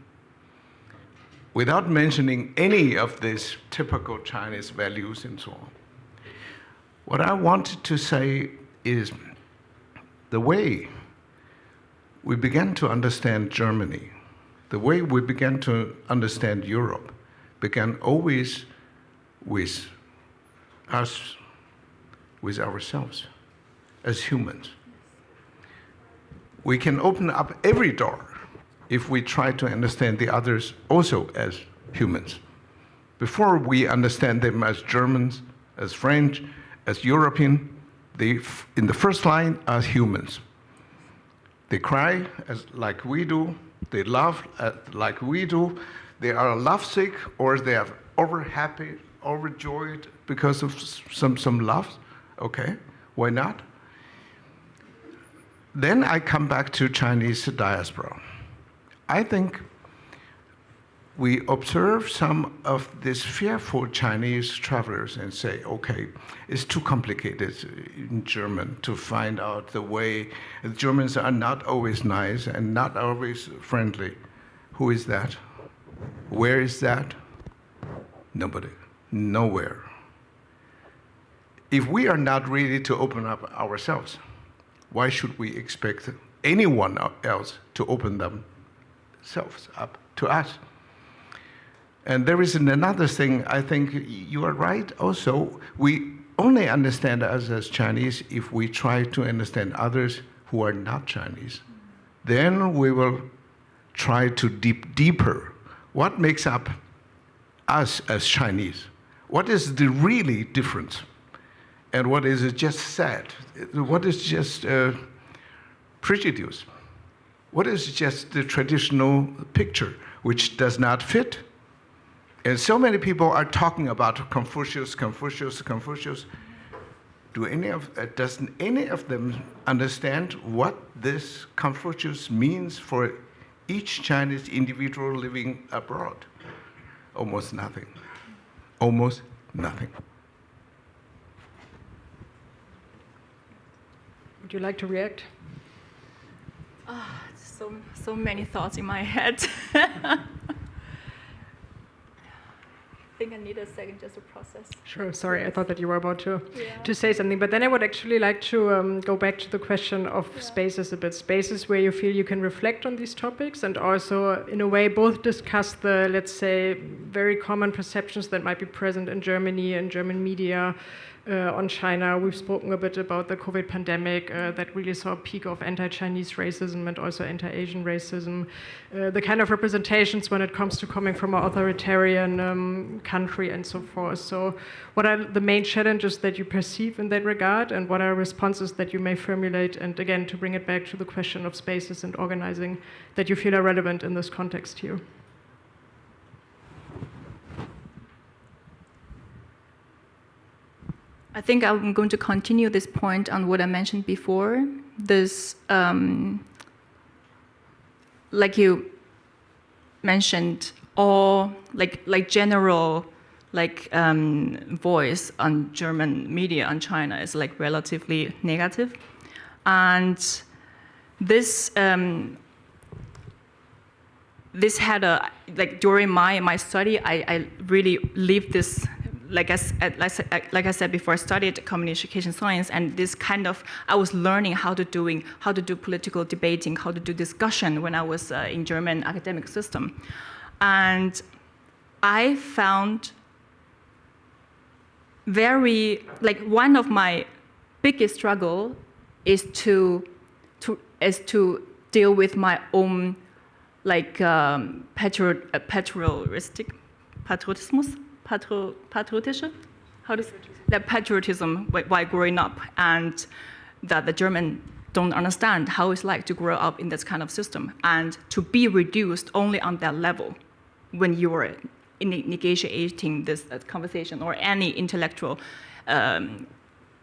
without mentioning any of these typical Chinese values and so on. What I wanted to say is the way we began to understand Germany, the way we began to understand Europe, began always with us, with ourselves, as humans. We can open up every door if we try to understand the others also as humans. Before we understand them as Germans, as French, as European, they, in the first line, are humans. They cry like we do, they love like we do, they are lovesick or they are over-happy, overjoyed because of some love. Okay, why not? Then I come back to Chinese diaspora. I think we observe some of these fearful Chinese travelers and say, okay, it's too complicated in German to find out the way. The Germans are not always nice and not always friendly. Who is that? Where is that? Nobody, nowhere. If we are not ready to open up ourselves, why should we expect anyone else to open themselves up to us? And there is another thing, I think you are right also. We only understand us as Chinese if we try to understand others who are not Chinese. Then we will try to deeper. What makes up us as Chinese? What is the really difference? And what is just sad? What is just prejudice? What is just the traditional picture which does not fit? And so many people are talking about Confucius. Doesn't any of them understand what this Confucius means for each Chinese individual living abroad? Almost nothing. Almost nothing. Would you like to react? So many thoughts in my head. I think I need a second just to process. Sure, sorry, I thought that you were about to say something. But then I would actually like to go back to the question of spaces a bit. Spaces where you feel you can reflect on these topics and also, in a way, both discuss the, let's say, very common perceptions that might be present in Germany and German media on China. We've spoken a bit about the COVID pandemic that really saw a peak of anti-Chinese racism and also anti-Asian racism. The kind of representations when it comes to coming from an authoritarian country and so forth. So what are the main challenges that you perceive in that regard, and what are responses that you may formulate? And again, to bring it back to the question of spaces and organizing that you feel are relevant in this context here. I think I'm going to continue this point on what I mentioned before. This, like you mentioned, all like general voice on German media on China is like relatively negative, and this this had a during my study I really lived this. Like I said before, I studied communication science, and this kind of I was learning how to do political debating, how to do discussion when I was in German academic system, and I found one of my biggest struggle is to deal with my own patriotism while growing up, and that the German don't understand how it's like to grow up in this kind of system, and to be reduced only on that level when you are negotiating this conversation or any intellectual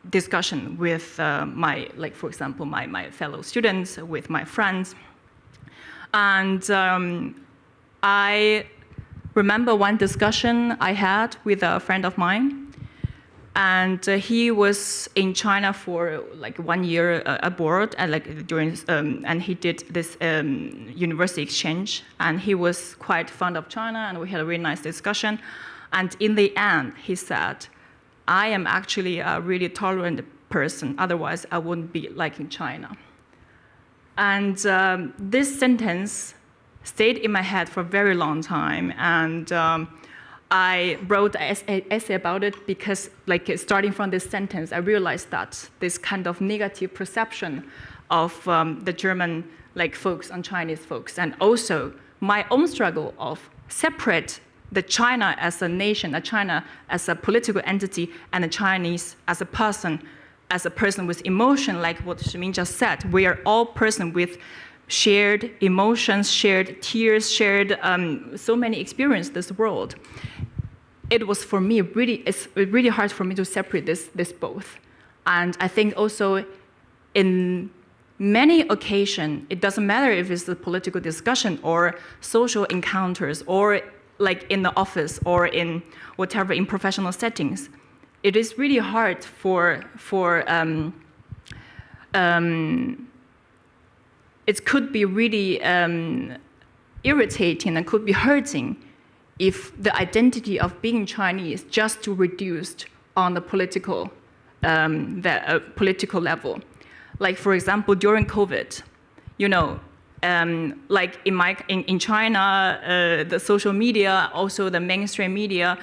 discussion with for example, my fellow students, with my friends. And I remember one discussion I had with a friend of mine, and he was in China for 1 year abroad, and and he did this university exchange, and he was quite fond of China, and we had a really nice discussion. And in the end, he said, "I am actually a really tolerant person. Otherwise, I wouldn't be liking China." And this sentence stayed in my head for a very long time, and I wrote an essay about it because, starting from this sentence, I realized that this kind of negative perception of the German folks on Chinese folks, and also my own struggle of separate the China as a nation, the China as a political entity, and the Chinese as a person with emotion, like what Shi Ming just said. We are all person with shared emotions, shared tears, shared so many experiences in this world. It was for me it's really hard for me to separate this both. And I think also in many occasions, it doesn't matter if it's a political discussion or social encounters or in the office or in whatever, in professional settings, it is really hard it could be really irritating and could be hurting if the identity of being Chinese just to reduced on the political level. For example, during COVID, in China, the social media, also the mainstream media,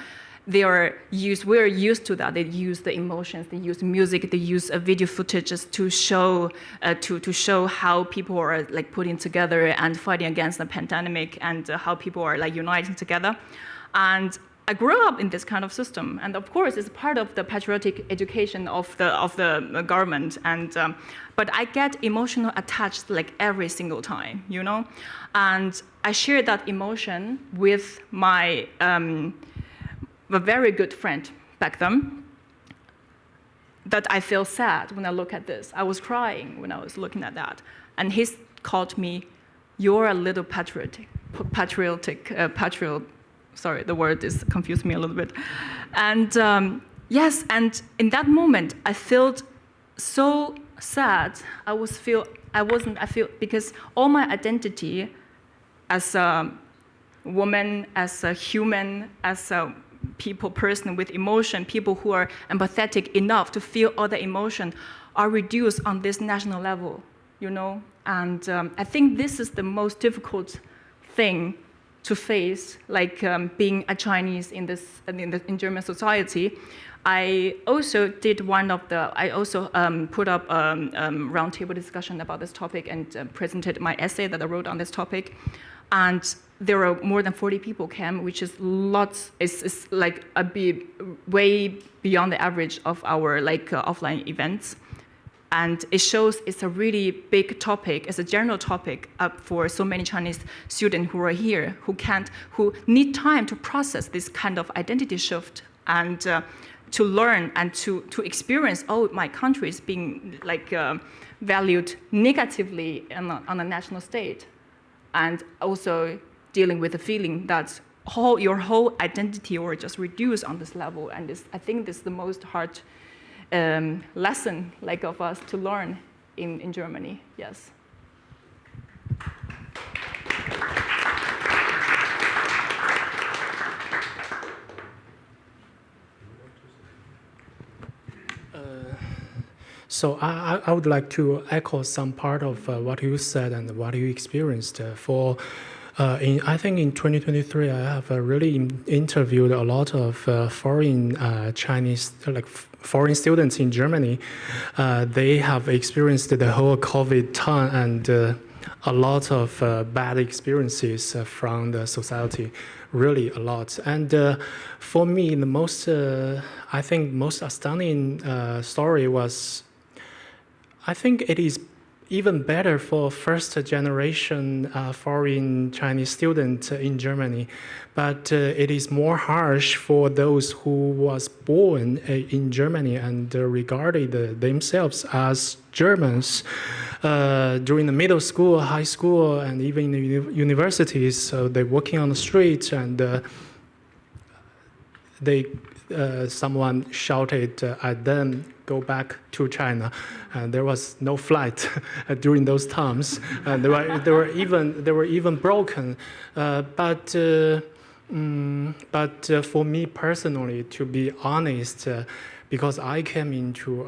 we're used to that. They use the emotions, they use music, they use video footages to show how people are putting together and fighting against the pandemic, and how people are uniting together. And I grew up in this kind of system, and of course, it's part of the patriotic education of the government. And but I get emotional attached every single time, And I share that emotion with my a very good friend back then, that I feel sad when I look at this. I was crying when I was looking at that. And he called me, "You're a little patriotic. Sorry, the word is confused me a little bit." And yes, and in that moment, I felt so sad. I feel because all my identity as a woman, as a human, as a person with emotion, people who are empathetic enough to feel all the emotion, are reduced on this national level, And I think this is the most difficult thing to face, like being a Chinese in in German society. I also did I also put up a roundtable discussion about this topic and presented my essay that I wrote on this topic. And there were more than 40 people came, which is lots. It's like way beyond the average of our offline events. And it shows it's a really big topic. It's a general topic for so many Chinese students who are here, who need time to process this kind of identity shift and to learn and to experience, oh, my country is being valued negatively on a national state, and also dealing with the feeling that your whole identity or just reduced on this level. And I think this is the most hard lesson of us to learn in Germany. Yes. So I would like to echo some part of what you said and what you experienced. I think in 2023, I have really interviewed a lot of foreign Chinese, foreign students in Germany. They have experienced the whole COVID time and a lot of bad experiences from the society, really a lot. And for me, the most, I think, most astounding story was, I think it is even better for first generation foreign Chinese students in Germany, but it is more harsh for those who was born in Germany and regarded themselves as Germans during the middle school, high school, and even in the universities. So they're walking on the street and someone shouted at them, "Go back to China," and there was no flight during those times, and they were even broken. But for me personally, to be honest, because I came into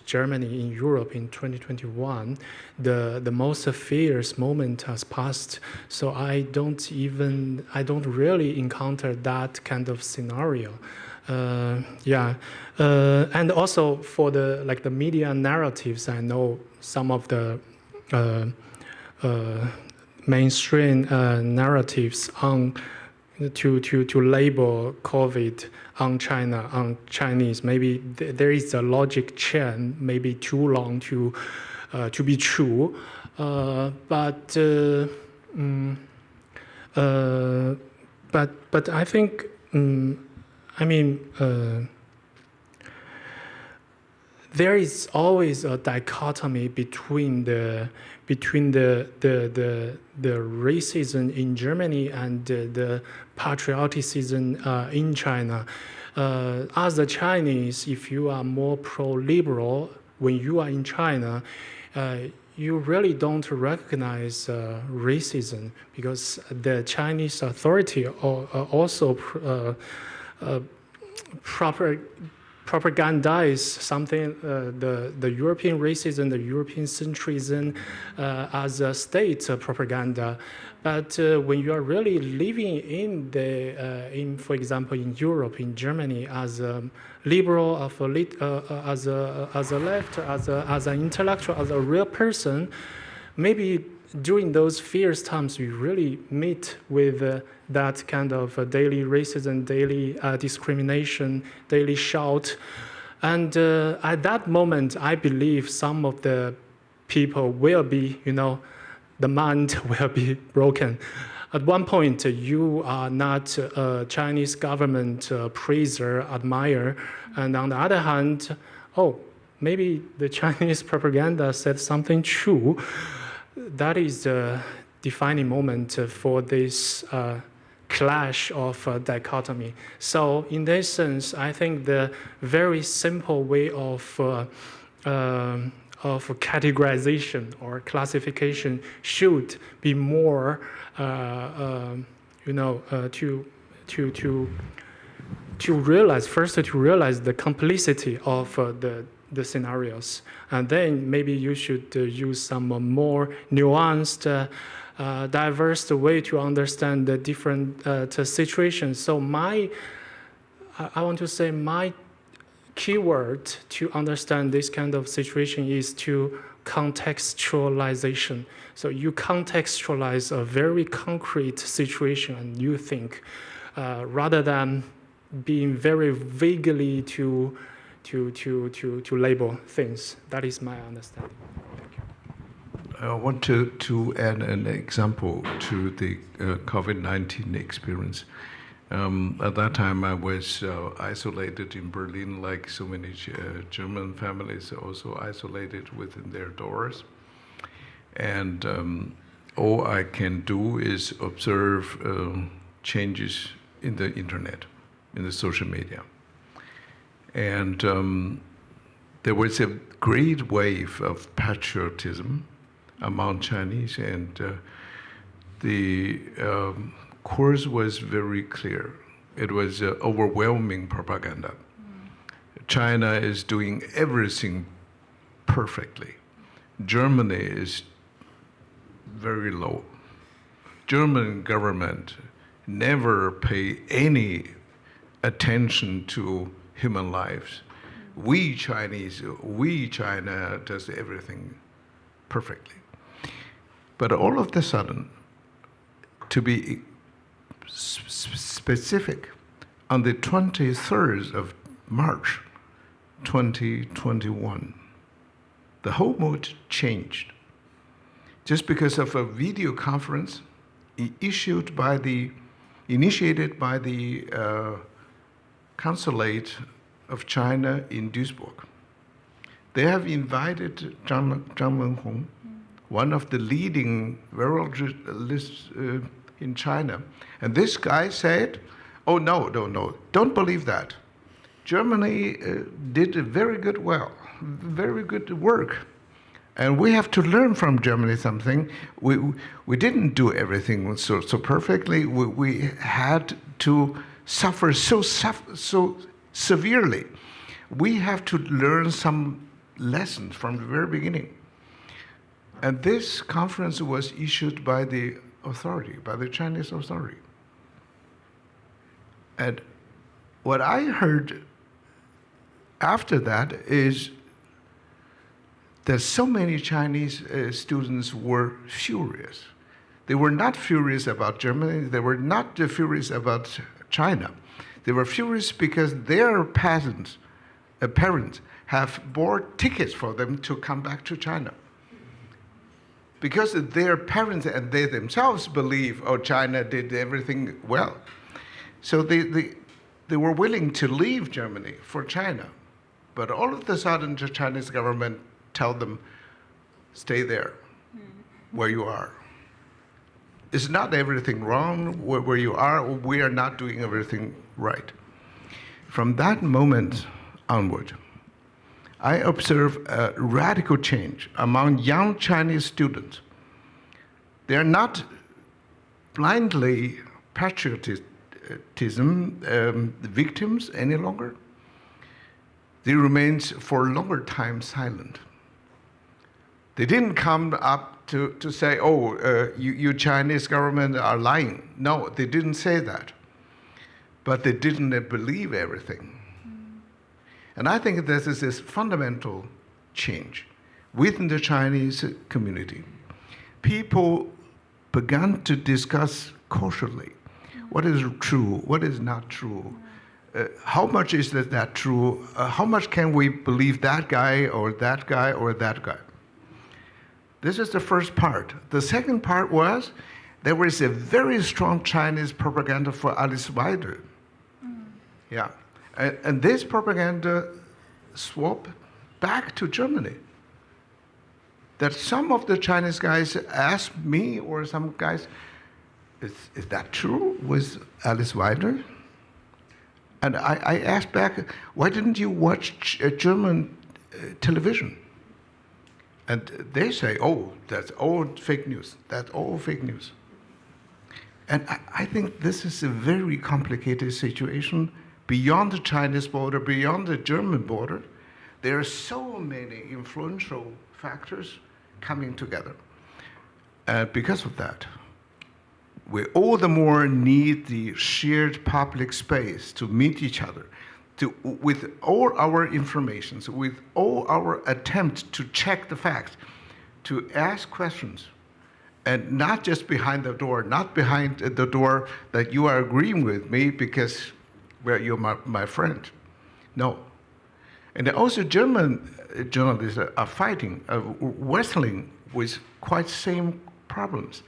Germany in Europe in 2021, the most fierce moment has passed. So I don't really encounter that kind of scenario. And also for the media narratives, I know some of the mainstream narratives on to label COVID on China, on Chinese. Maybe there is a logic chain, maybe too long to be true, but I think. There is always a dichotomy between the racism in Germany and the patrioticism in China. As a Chinese, if you are more pro-liberal when you are in China, you really don't recognize racism, because the Chinese authority also propagandize something, the European racism, the European centrism as a state propaganda. But when you are really living in for example, in Europe, in Germany, as a liberal, as a left, as an intellectual, as a real person, maybe during those fierce times, we really meet with that kind of daily racism, daily discrimination, daily shout. And at that moment, I believe some of the people will be, the mind will be broken. At one point, you are not a Chinese government praiser, admirer, and on the other hand, maybe the Chinese propaganda said something true. That is the defining moment for this clash of dichotomy. So in this sense, I think the very simple way of categorization or classification should be more, to realize the complicity of the scenarios. And then maybe you should use some more nuanced, diverse way to understand the different situations. So I want to say my keyword to understand this kind of situation is to contextualization. So you contextualize a very concrete situation and you think, rather than being very vaguely to label things. That is my understanding. Thank you. I want to add an example to the COVID-19 experience. At that time, I was isolated in Berlin, like so many German families, also isolated within their doors. And all I can do is observe changes in the internet, in the social media. And there was a great wave of patriotism among Chinese, and the course was very clear. It was overwhelming propaganda. China is doing everything perfectly. Germany is very low. German government never pay any attention to human lives. We Chinese, we China does everything perfectly. But all of a sudden, to be specific, on the 23rd of March, 2021, the whole mood changed. Just because of a video conference initiated by the Consulate of China in Duisburg. They have invited Zhang Wenhong, one of the leading virologists in China. And this guy said, oh, no, don't believe that. Germany did a very good work. And we have to learn from Germany something. We didn't do everything so perfectly. We had to suffer so severely. We have to learn some lessons from the very beginning. And this conference was issued by the authority, by the Chinese authority. And what I heard after that is that so many Chinese students were furious. They were not furious about Germany. They were not furious about China. They were furious because their parents have bought tickets for them to come back to China. Because their parents and they themselves believe, oh, China did everything well. So they were willing to leave Germany for China. But all of a sudden, the Chinese government tell them, stay there, where you are. It's not everything wrong where you are. We are not doing everything right. From that moment onward, I observe a radical change among young Chinese students. They are not blindly patriotism victims any longer. They remain for a longer time silent. They didn't come up to say, oh, you Chinese government are lying. No, they didn't say that. But they didn't believe everything. And I think this is this fundamental change within the Chinese community. People began to discuss cautiously what is true, what is not true. How much is that true? How much can we believe that guy or that guy or that guy? This is the first part. The second part was there was a very strong Chinese propaganda for Alice Weidel. Yeah. And this propaganda swapped back to Germany. That some of the Chinese guys asked me, or some guys, is that true with Alice Weidel? And I asked back, why didn't you watch German television? And they say, oh, that's all fake news. That's all fake news. And I think this is a very complicated situation beyond the Chinese border, beyond the German border. There are so many influential factors coming together. Because of that, we all the more need the shared public space to meet each other, with all our information, with all our attempts to check the facts, to ask questions, and not just behind the door, not behind the door that you are agreeing with me because you're my friend. No. And also German journalists are fighting, wrestling with quite same problems.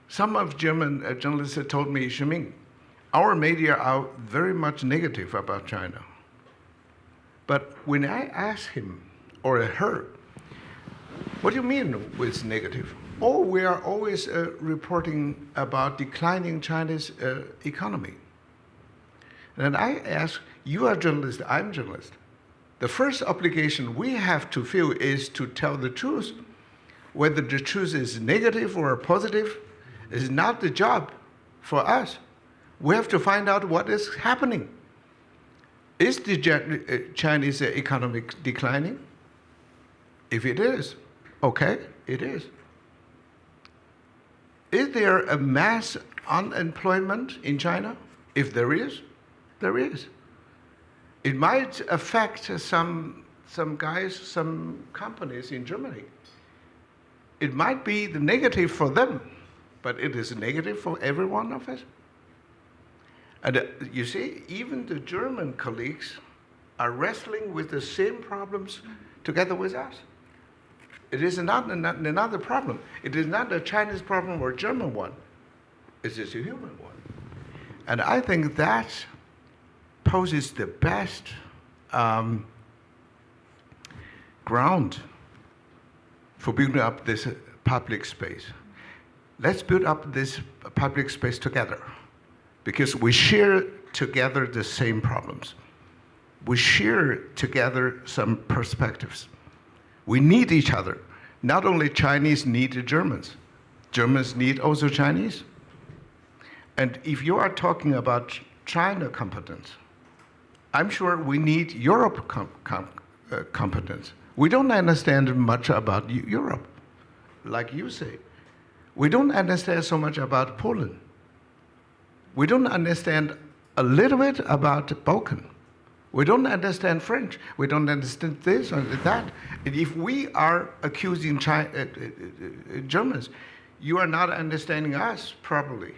Some of German journalists have told me, Shi Ming, our media are very much negative about China. But when I ask him or her, what do you mean with negative? Oh, we are always reporting about declining China's economy. And I ask, you are a journalist, I'm a journalist. The first obligation we have to feel is to tell the truth. Whether the truth is negative or positive is not the job for us. We have to find out what is happening. Is the Chinese economy declining? If it is, okay, it is. Is there a mass unemployment in China? If there is, there is. It might affect some guys, some companies in Germany. It might be the negative for them, but it is negative for every one of us. And you see, even the German colleagues are wrestling with the same problems together with us. It is not another problem. It is not a Chinese problem or a German one. It is a human one. And I think that poses the best ground for building up this public space. Let's build up this public space together, because we share together the same problems. We share together some perspectives. We need each other. Not only Chinese need the Germans. Germans need also Chinese. And if you are talking about China competence, I'm sure we need Europe competence. We don't understand much about Europe, like you say. We don't understand so much about Poland. We don't understand a little bit about Balkan. We don't understand French. We don't understand this or that. And if we are accusing Germans, you are not understanding us properly.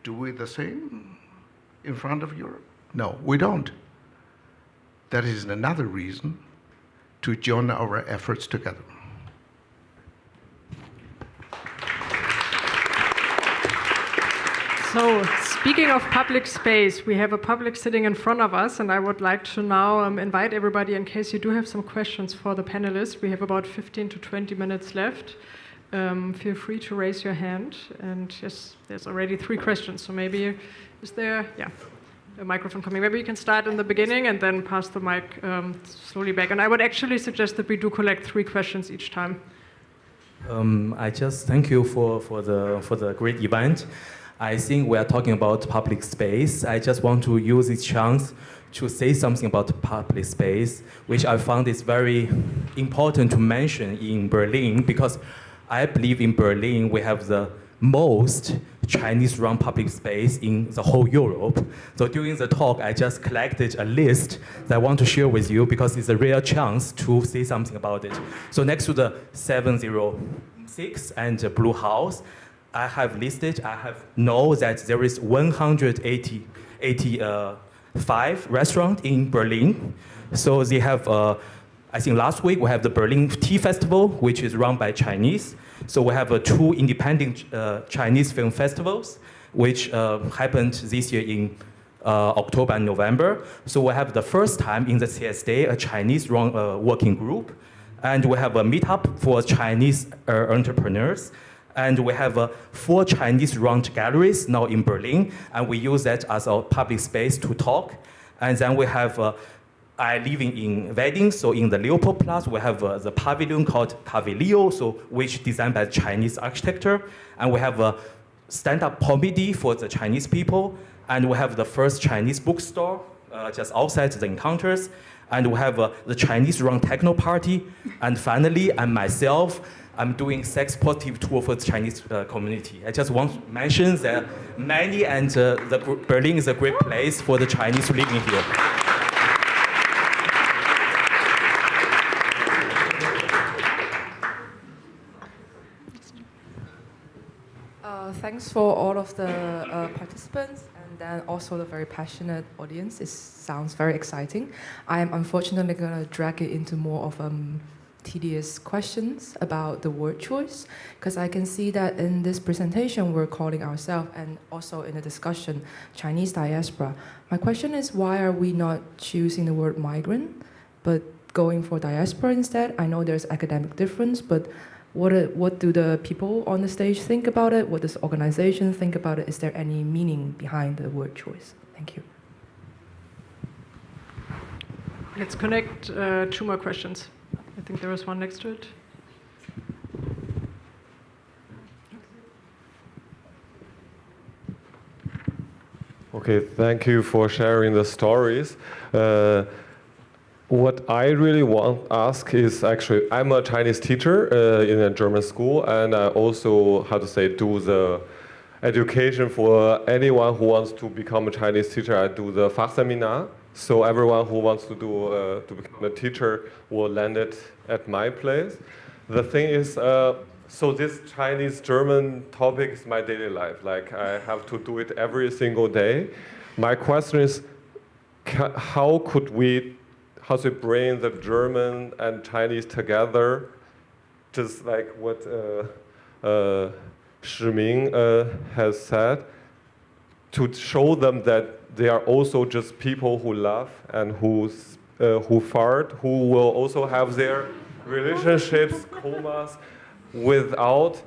Do we the same in front of Europe? No, we don't. That is another reason to join our efforts together. So, speaking of public space, we have a public sitting in front of us, and I would like to now invite everybody, in case you do have some questions for the panelists. We have about 15 to 20 minutes left. Feel free to raise your hand. And yes, there's already 3 questions, so maybe, is there, yeah, a microphone coming. Maybe you can start in the beginning and then pass the mic slowly back. And I would actually suggest that we do collect 3 questions each time. I just thank you for the great event. I think we are talking about public space. I just want to use this chance to say something about public space, which I found is very important to mention in Berlin, because I believe in Berlin we have the most Chinese-run public space in the whole Europe. So during the talk, I just collected a list that I want to share with you, because it's a rare chance to say something about it. So next to the 706 and the Blue House, I have listed, know that there is 185 restaurants in Berlin. So they have, I think last week we have the Berlin Tea Festival, which is run by Chinese. So we have 2 independent Chinese film festivals, which happened this year in October and November. So we have the first time in the CSD a Chinese-run working group. And we have a meetup for Chinese entrepreneurs. And we have 4 Chinese-run galleries now in Berlin, and we use that as our public space to talk. And then we have, I live in Wedding, so in the Leopoldplatz, we have the pavilion called Pavillio, so which designed by Chinese architecture. And we have a stand-up comedy for the Chinese people. And we have the first Chinese bookstore just outside the encounters. And we have the Chinese-run techno party. And finally, I'm doing sex positive tour for the Chinese community. I just want to mention that many and Berlin is a great place for the Chinese living here. Thanks for all of the participants and then also the very passionate audience. It sounds very exciting. I am unfortunately going to drag it into more of tedious questions about the word choice, because I can see that in this presentation we're calling ourselves, and also in the discussion, Chinese diaspora. My question is, why are we not choosing the word migrant, but going for diaspora instead? I know there's academic difference, but what do the people on the stage think about it? What does the organization think about it? Is there any meaning behind the word choice? Thank you. Let's connect 2 more questions. I think there was one next to it. Okay, thank you for sharing the stories. What I really want to ask is, actually, I'm a Chinese teacher in a German school, and I also, do the education for anyone who wants to become a Chinese teacher. I do the Fachseminar, so everyone who wants to to become a teacher will land it at my place. The thing is, so this Chinese-German topic is my daily life. Like, I have to do it every single day. My question is, how could we bring the German and Chinese together, just like what Shi Ming has said, to show them that they are also just people who laugh and who fart, who will also have their relationships, comas, without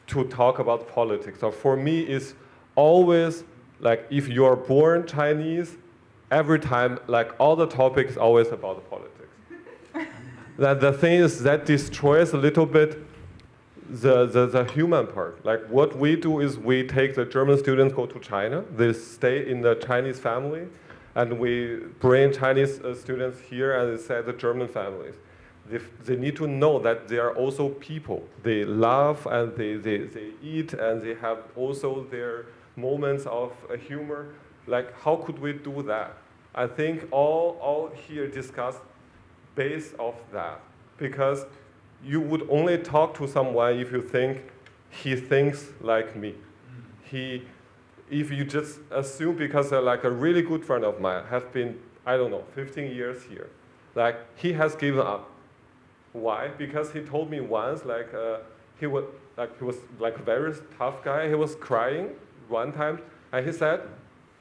to talk about politics. So for me, it's always like, if you are born Chinese, every time, like, all the topics always about politics. That the thing is, that destroys a little bit the human part. Like, what we do is we take the German students, go to China, they stay in the Chinese family, and we bring Chinese students here and they say the German families. They need to know that they are also people. They laugh and they eat, and they have also their moments of humor. Like, how could we do that? I think all here discuss based off that, because you would only talk to someone if you think he thinks like me. If you just assume, because like a really good friend of mine has been, 15 years here, like, he has given up. Why? Because he told me once, he was like a very tough guy. He was crying one time, and he said,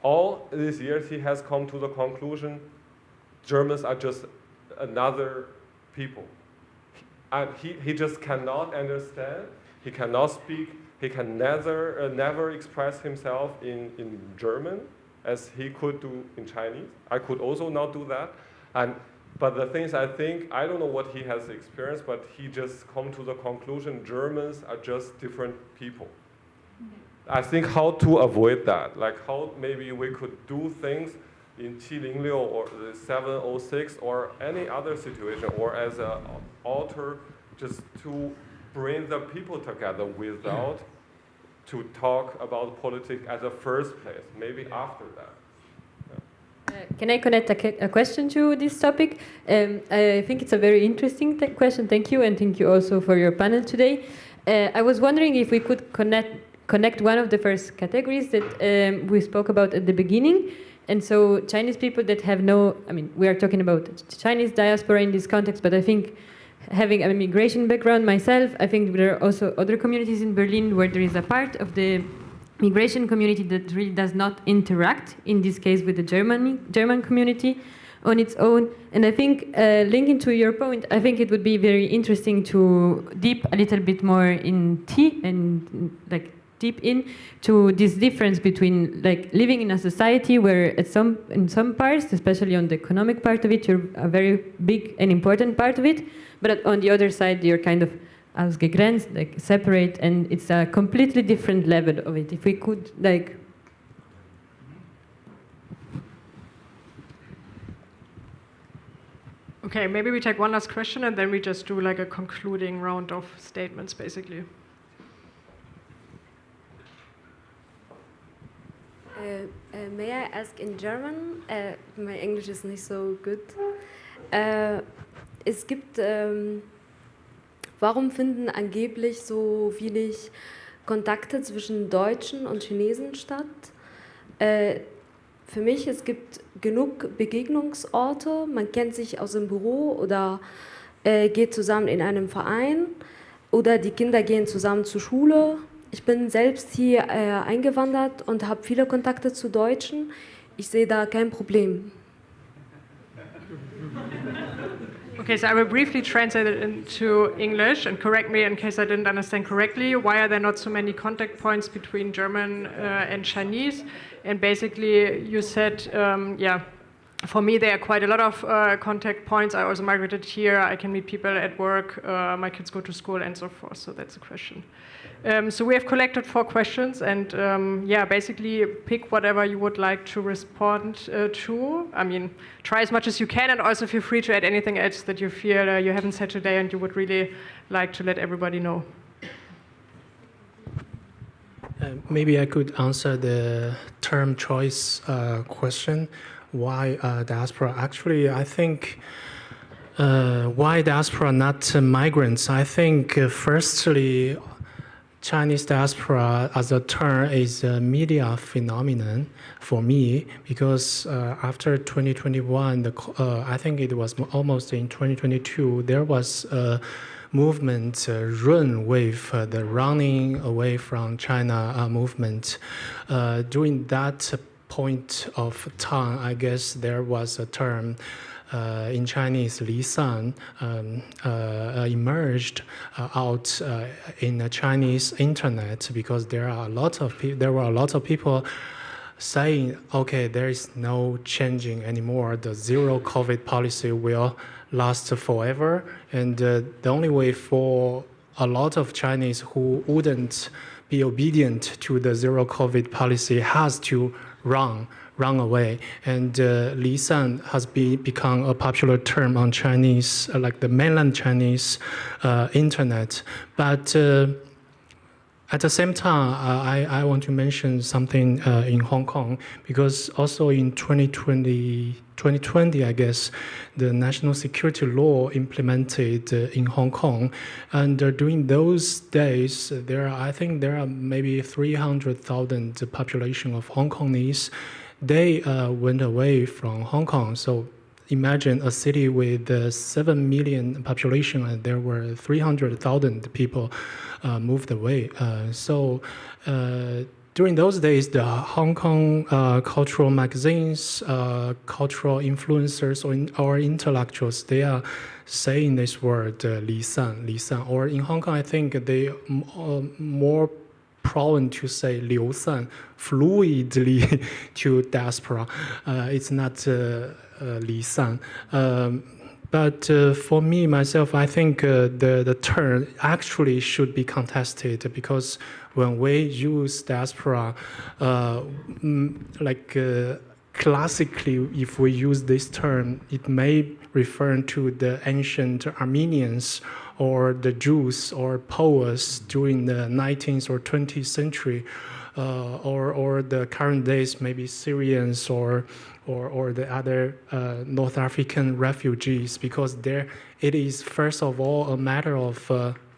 all these years he has come to the conclusion Germans are just another people. And he just cannot understand, he cannot speak, he can never express himself in German as he could do in Chinese. I could also not do that. But the thing is, I don't know what he has experienced, but he just come to the conclusion Germans are just different people. I think how to avoid that, like how maybe we could do things in 706 or the 706 or any other situation, or as an altar, just to bring the people together without to talk about politics as a first place, maybe after that. Can I connect a question to this topic? I think it's a very interesting question. Thank you, and thank you also for your panel today. I was wondering if we could connect one of the first categories that we spoke about at the beginning. And so Chinese people that have we are talking about Chinese diaspora in this context, but I think having an immigration background myself, I think there are also other communities in Berlin where there is a part of the migration community that really does not interact, in this case with the German community on its own. And I think, linking to your point, I think it would be very interesting to deep a little bit more deep into this difference between living in a society where in some parts, especially on the economic part of it, you're a very big and important part of it, but on the other side you're kind of ausgegrenzt, separate, and it's a completely different level of it. If we could Okay, maybe we take one last question and then we just do like a concluding round of statements, basically. May I ask in German? My English is nicht so good. Es gibt, warum finden angeblich so wenig Kontakte zwischen Deutschen und Chinesen statt? Für mich, es gibt genug Begegnungsorte, man kennt sich aus dem Büro oder geht zusammen in einem Verein oder die Kinder gehen zusammen zur Schule. Ich bin selbst hier eingewandert und habe viele Kontakte zu Deutschen. Ich sehe da kein Problem. Okay, so I will briefly translate it into English and correct me in case I didn't understand correctly. Why are there not so many contact points between German and Chinese? And basically you said, yeah, for me there are quite a lot of contact points. I also migrated here, I can meet people at work, my kids go to school and so forth, so that's a question. So we have collected 4 questions and yeah, basically pick whatever you would like to respond to. I mean, try as much as you can and also feel free to add anything else that you feel you haven't said today and you would really like to let everybody know. Maybe I could answer the term choice question. Why diaspora? Actually, I think why diaspora, not migrants? I think firstly, Chinese diaspora as a term is a media phenomenon for me because after 2021, I think it was almost in 2022, there was a movement run with the running away from China movement. During that point of time, I guess there was a term in Chinese, Li San, emerged out in the Chinese internet because there were a lot of people saying, okay, there is no changing anymore. The zero COVID policy will last forever, and the only way for a lot of Chinese who wouldn't be obedient to the zero COVID policy has to run away. And Li San has become a popular term on Chinese, like the mainland Chinese internet. But at the same time, I want to mention something in Hong Kong, because also in 2020, I guess, the national security law implemented in Hong Kong. And during those days, I think there are maybe 300,000 population of Hong Kongese. They went away from Hong Kong. So imagine a city with 7 million population, and there were 300,000 people moved away. So during those days, the Hong Kong cultural magazines, cultural influencers or intellectuals, they are saying this word, Li San, Li San. Or in Hong Kong, I think they more prone to say Liu San, fluidly to diaspora. It's not Li San. But for me, myself, I think the term actually should be contested, because when we use diaspora, classically, if we use this term, it may refer to the ancient Armenians or the Jews or Poles during the 19th or 20th century, or the current days, maybe Syrians or the other North African refugees, because there it is first of all a matter of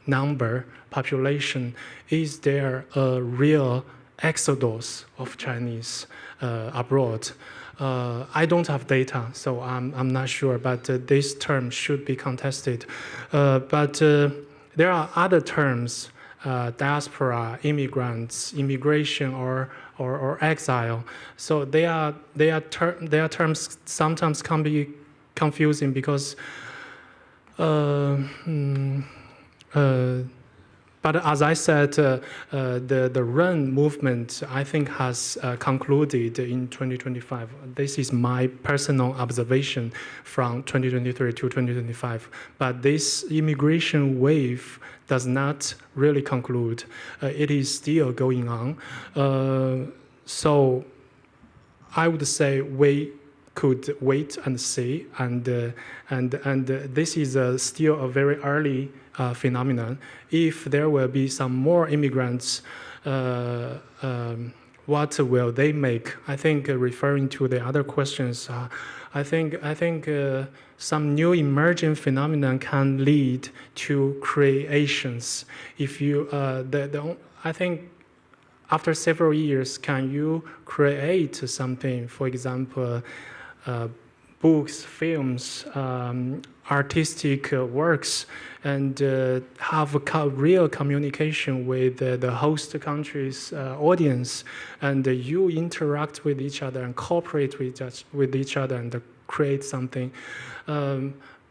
number, population. Is there a real exodus of Chinese abroad? I don't have data, so I'm not sure, but this term should be contested. But there are other terms, diaspora, immigrants, immigration, or exile. So they are terms sometimes can be confusing, because but as I said, the run movement, I think, has concluded in 2025. This is my personal observation from 2023 to 2025. But this immigration wave does not really conclude. It is still going on. So I would say we could wait and see, and this is still a very early phenomenon. If there will be some more immigrants, what will they make? I think referring to the other questions, I think some new emerging phenomenon can lead to creations. If you, I think after several years, can you create something? For example, books, films, artistic works, and have a real communication with the host country's audience, and you interact with each other and cooperate with each other and create something.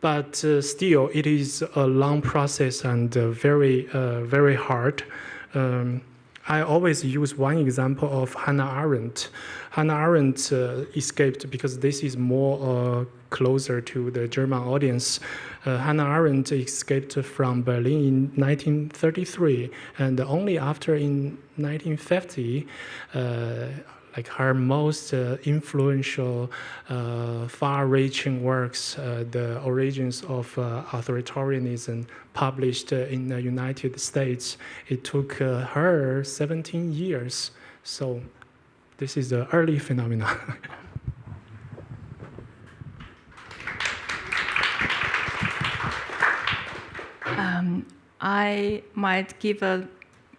But still, it is a long process and very hard. I always use one example of Hannah Arendt. Hannah Arendt escaped because this is more closer to the German audience. Hannah Arendt escaped from Berlin in 1933, and only after in 1950, like her most influential, far-reaching works, The Origins of Authoritarianism, published in the United States. It took her 17 years. So this is the early phenomenon. I might give a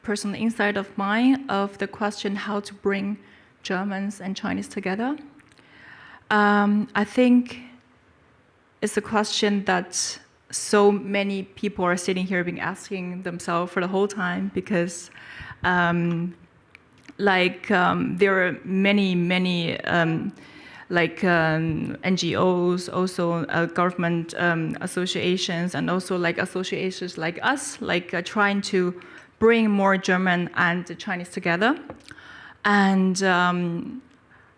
personal insight of mine of the question how to bring Germans and Chinese together. I think it's a question that so many people are sitting here being asking themselves for the whole time, because there are many NGOs, also government associations, and also associations like us, trying to bring more German and Chinese together. And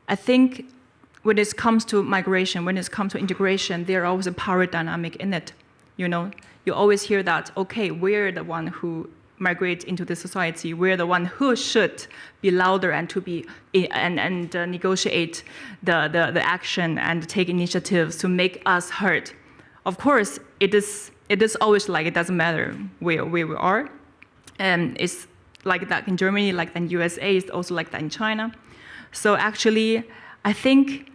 I think when it comes to migration, when it comes to integration, there's always a power dynamic in it. You know, you always hear that, okay, we're the one who migrate into the society. We're the one who should be louder and to be and negotiate the action and take initiatives to make us heard. Of course, it is always like it doesn't matter where we are, and it's like that in Germany, like that in USA, it's also like that in China. So actually, I think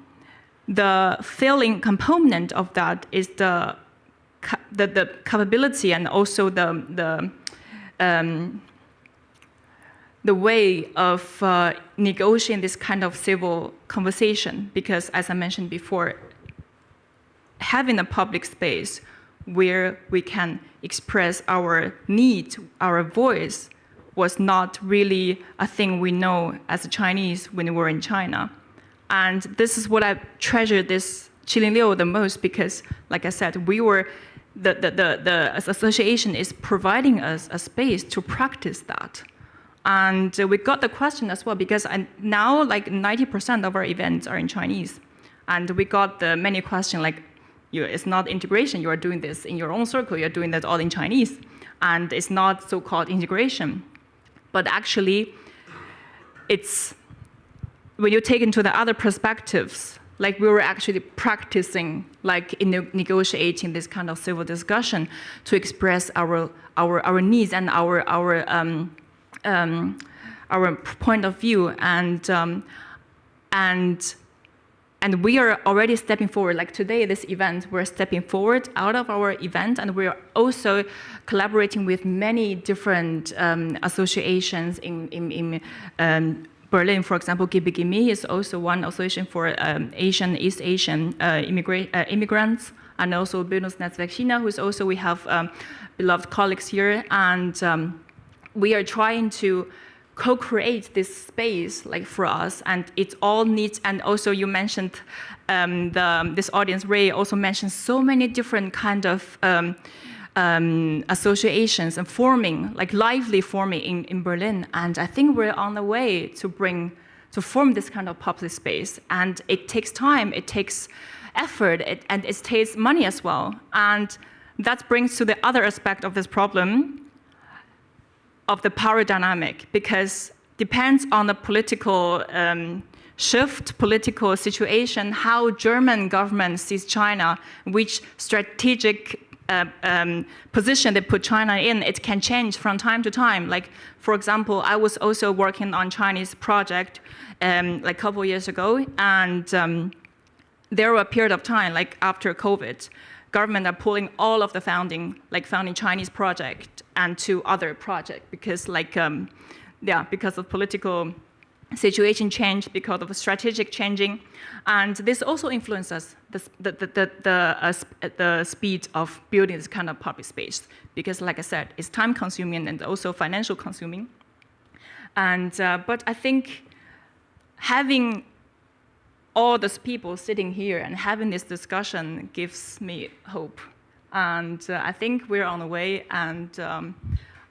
the failing component of that is the capability and also the way of negotiating this kind of civil conversation, because as I mentioned before, having a public space where we can express our need, our voice, was not really a thing we know as a Chinese when we were in China. And this is what I treasure this Qilin Liu the most, because like I said, we were the association is providing us a space to practice that. And we got the question as well, because now like 90% of our events are in Chinese. And we got the many questions like, it's not integration, you are doing this in your own circle, you're doing that all in Chinese. And it's not so-called integration. But actually, it's, when you take into the other perspectives, like we were actually practicing, like in negotiating this kind of civil discussion to express our needs and our point of view, and we are already stepping forward. Like today, this event, we're stepping forward out of our event, and we're also collaborating with many different associations in Berlin. For example, Gibi is also one association for East Asian immigrants, and also Bildungsnetzwerk China, who's also, we have beloved colleagues here, and we are trying to co-create this space like for us, and it all needs, and also you mentioned this audience, Ray also mentioned so many different kind of associations and forming, like lively forming in Berlin, and I think we're on the way to form this kind of public space, and it takes time, it takes effort, and it takes money as well, and that brings to the other aspect of this problem of the power dynamic, because depends on the political shift political situation, how German government sees China, which strategic position they put China in, it can change from time to time. Like, for example, I was also working on Chinese project like a couple of years ago, and there were a period of time, like after COVID, government are pulling all of the founding Chinese project and to other project because because of political situation change, because of strategic changing, and this also influences the speed of building this kind of public space because, like I said, it's time consuming and also financial consuming. And but I think having all these people sitting here and having this discussion gives me hope, and I think we're on the way. And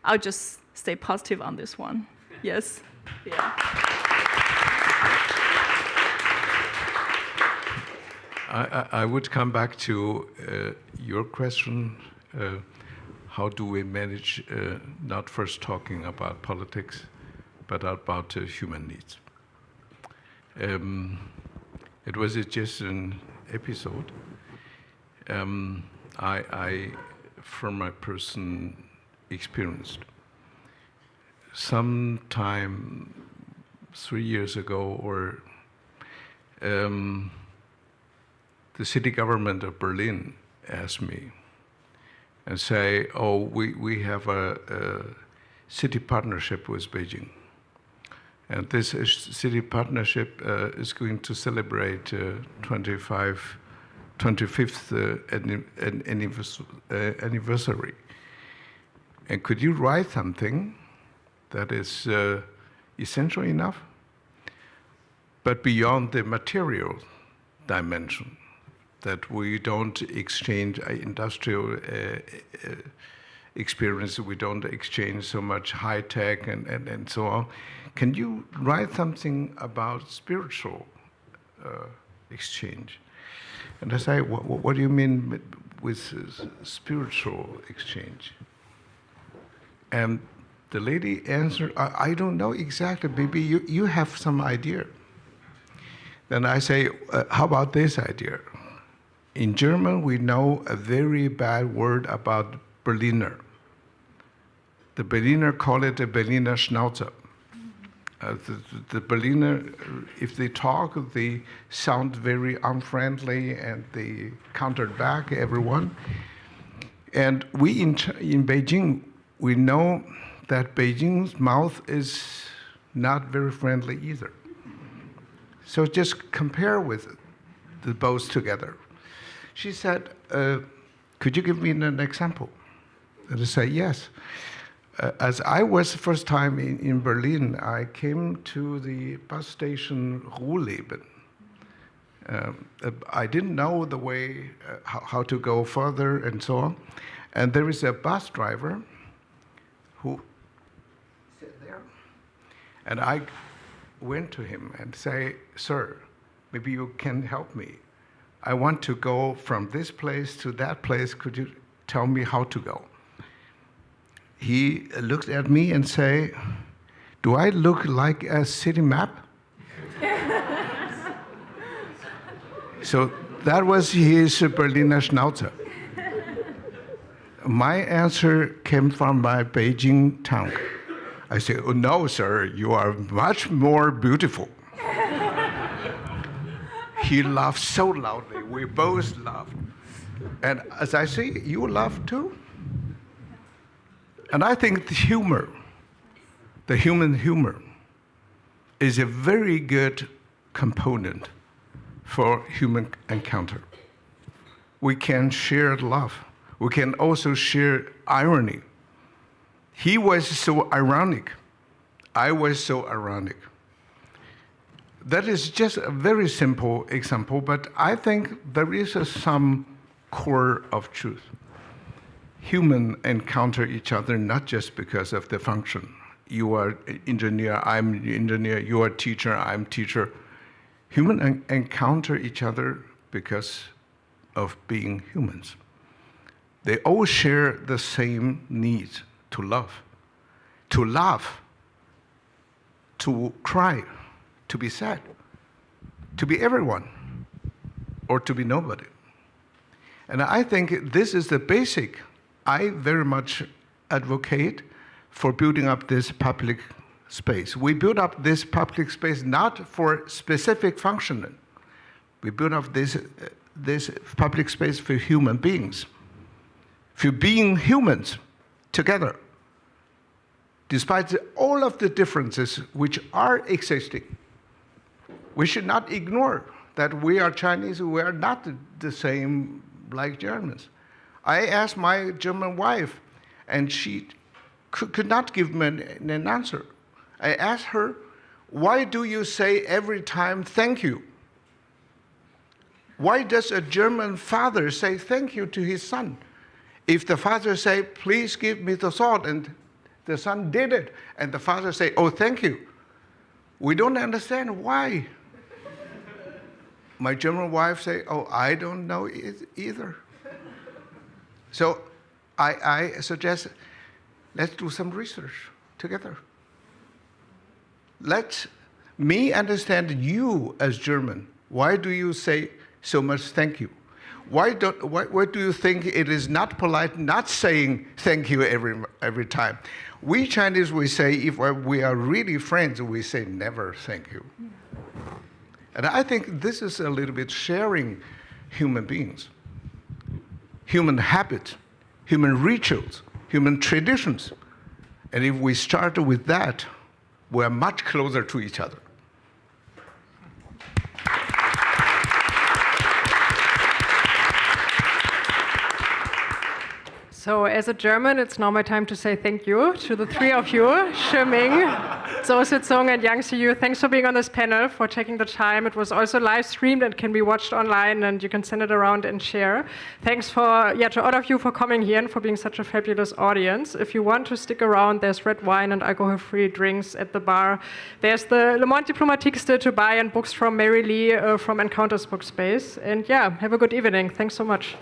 I'll just stay positive on this one. Yes. Yeah. I would come back to your question. How do we manage not first talking about politics, but about human needs? It was just an episode. I, from my person, experienced sometime 3 years ago, or the city government of Berlin asked me and say, oh, we have a city partnership with Beijing. And this city partnership is going to celebrate 25th anniversary. And could you write something that is essential enough, but beyond the material dimension, that we don't exchange industrial experience, we don't exchange so much high tech and so on. Can you write something about spiritual exchange? And I say, what do you mean with spiritual exchange? And the lady answered, I don't know exactly, maybe you have some idea. Then I say, how about this idea? In German, we know a very bad word about Berliner. The Berliner call it a Berliner Schnauzer. The Berliner, if they talk, they sound very unfriendly and they counter back everyone. And we in Beijing, we know that Beijing's mouth is not very friendly either. So just compare with the both together. She said, could you give me an example? And I say, yes. As I was the first time in Berlin, I came to the bus station Ruhleben. I didn't know the way, how to go further and so on. And there is a bus driver who sat there. And I went to him and say, sir, maybe you can help me. I want to go from this place to that place. Could you tell me how to go? He looked at me and say, do I look like a city map? So that was his Berliner Schnauzer. My answer came from my Beijing tongue. I said, oh no, sir, you are much more beautiful. He laughed so loudly, we both laughed. And as I say, you laugh too? And I think the humor, the human humor, is a very good component for human encounter. We can share love. We can also share irony. He was so ironic. I was so ironic. That is just a very simple example, but I think there is some core of truth. Humans encounter each other not just because of the function. You are engineer, I'm engineer, you are teacher, I'm teacher. Humans encounter each other because of being humans. They all share the same need to love, to laugh, to cry, to be sad. to be everyone or to be nobody. And I think this is the basic. I very much advocate for building up this public space. We build up this public space not for specific functioning. We build up this public space for human beings, for being humans together, despite all of the differences which are existing. We should not ignore that we are Chinese, we are not the same like Germans. I asked my German wife, and she could not give me an answer. I asked her, why do you say every time thank you? Why does a German father say thank you to his son? If the father say, please give me the salt, and the son did it, and the father say, oh, thank you. We don't understand why. My German wife say, oh, I don't know either. So I suggest, let's do some research together. Let me understand you as German. Why do you say so much thank you? Why do you think it is not polite not saying thank you every time? We Chinese, we say, if we are really friends, we say never thank you. And I think this is a little bit sharing human beings, human habits, human rituals, human traditions. And if we start with that, we're much closer to each other. So as a German, it's now my time to say thank you to the three of you, Shi Ming, Zou Sicong, and Xiyu. Thanks for being on this panel, for taking the time. It was also live streamed and can be watched online, and you can send it around and share. Thanks to all of you for coming here and for being such a fabulous audience. If you want to stick around, there's red wine and alcohol-free drinks at the bar. There's the Le Monde diplomatique still to buy, and books from Mary Lee from Encounters Book Space. And yeah, have a good evening. Thanks so much.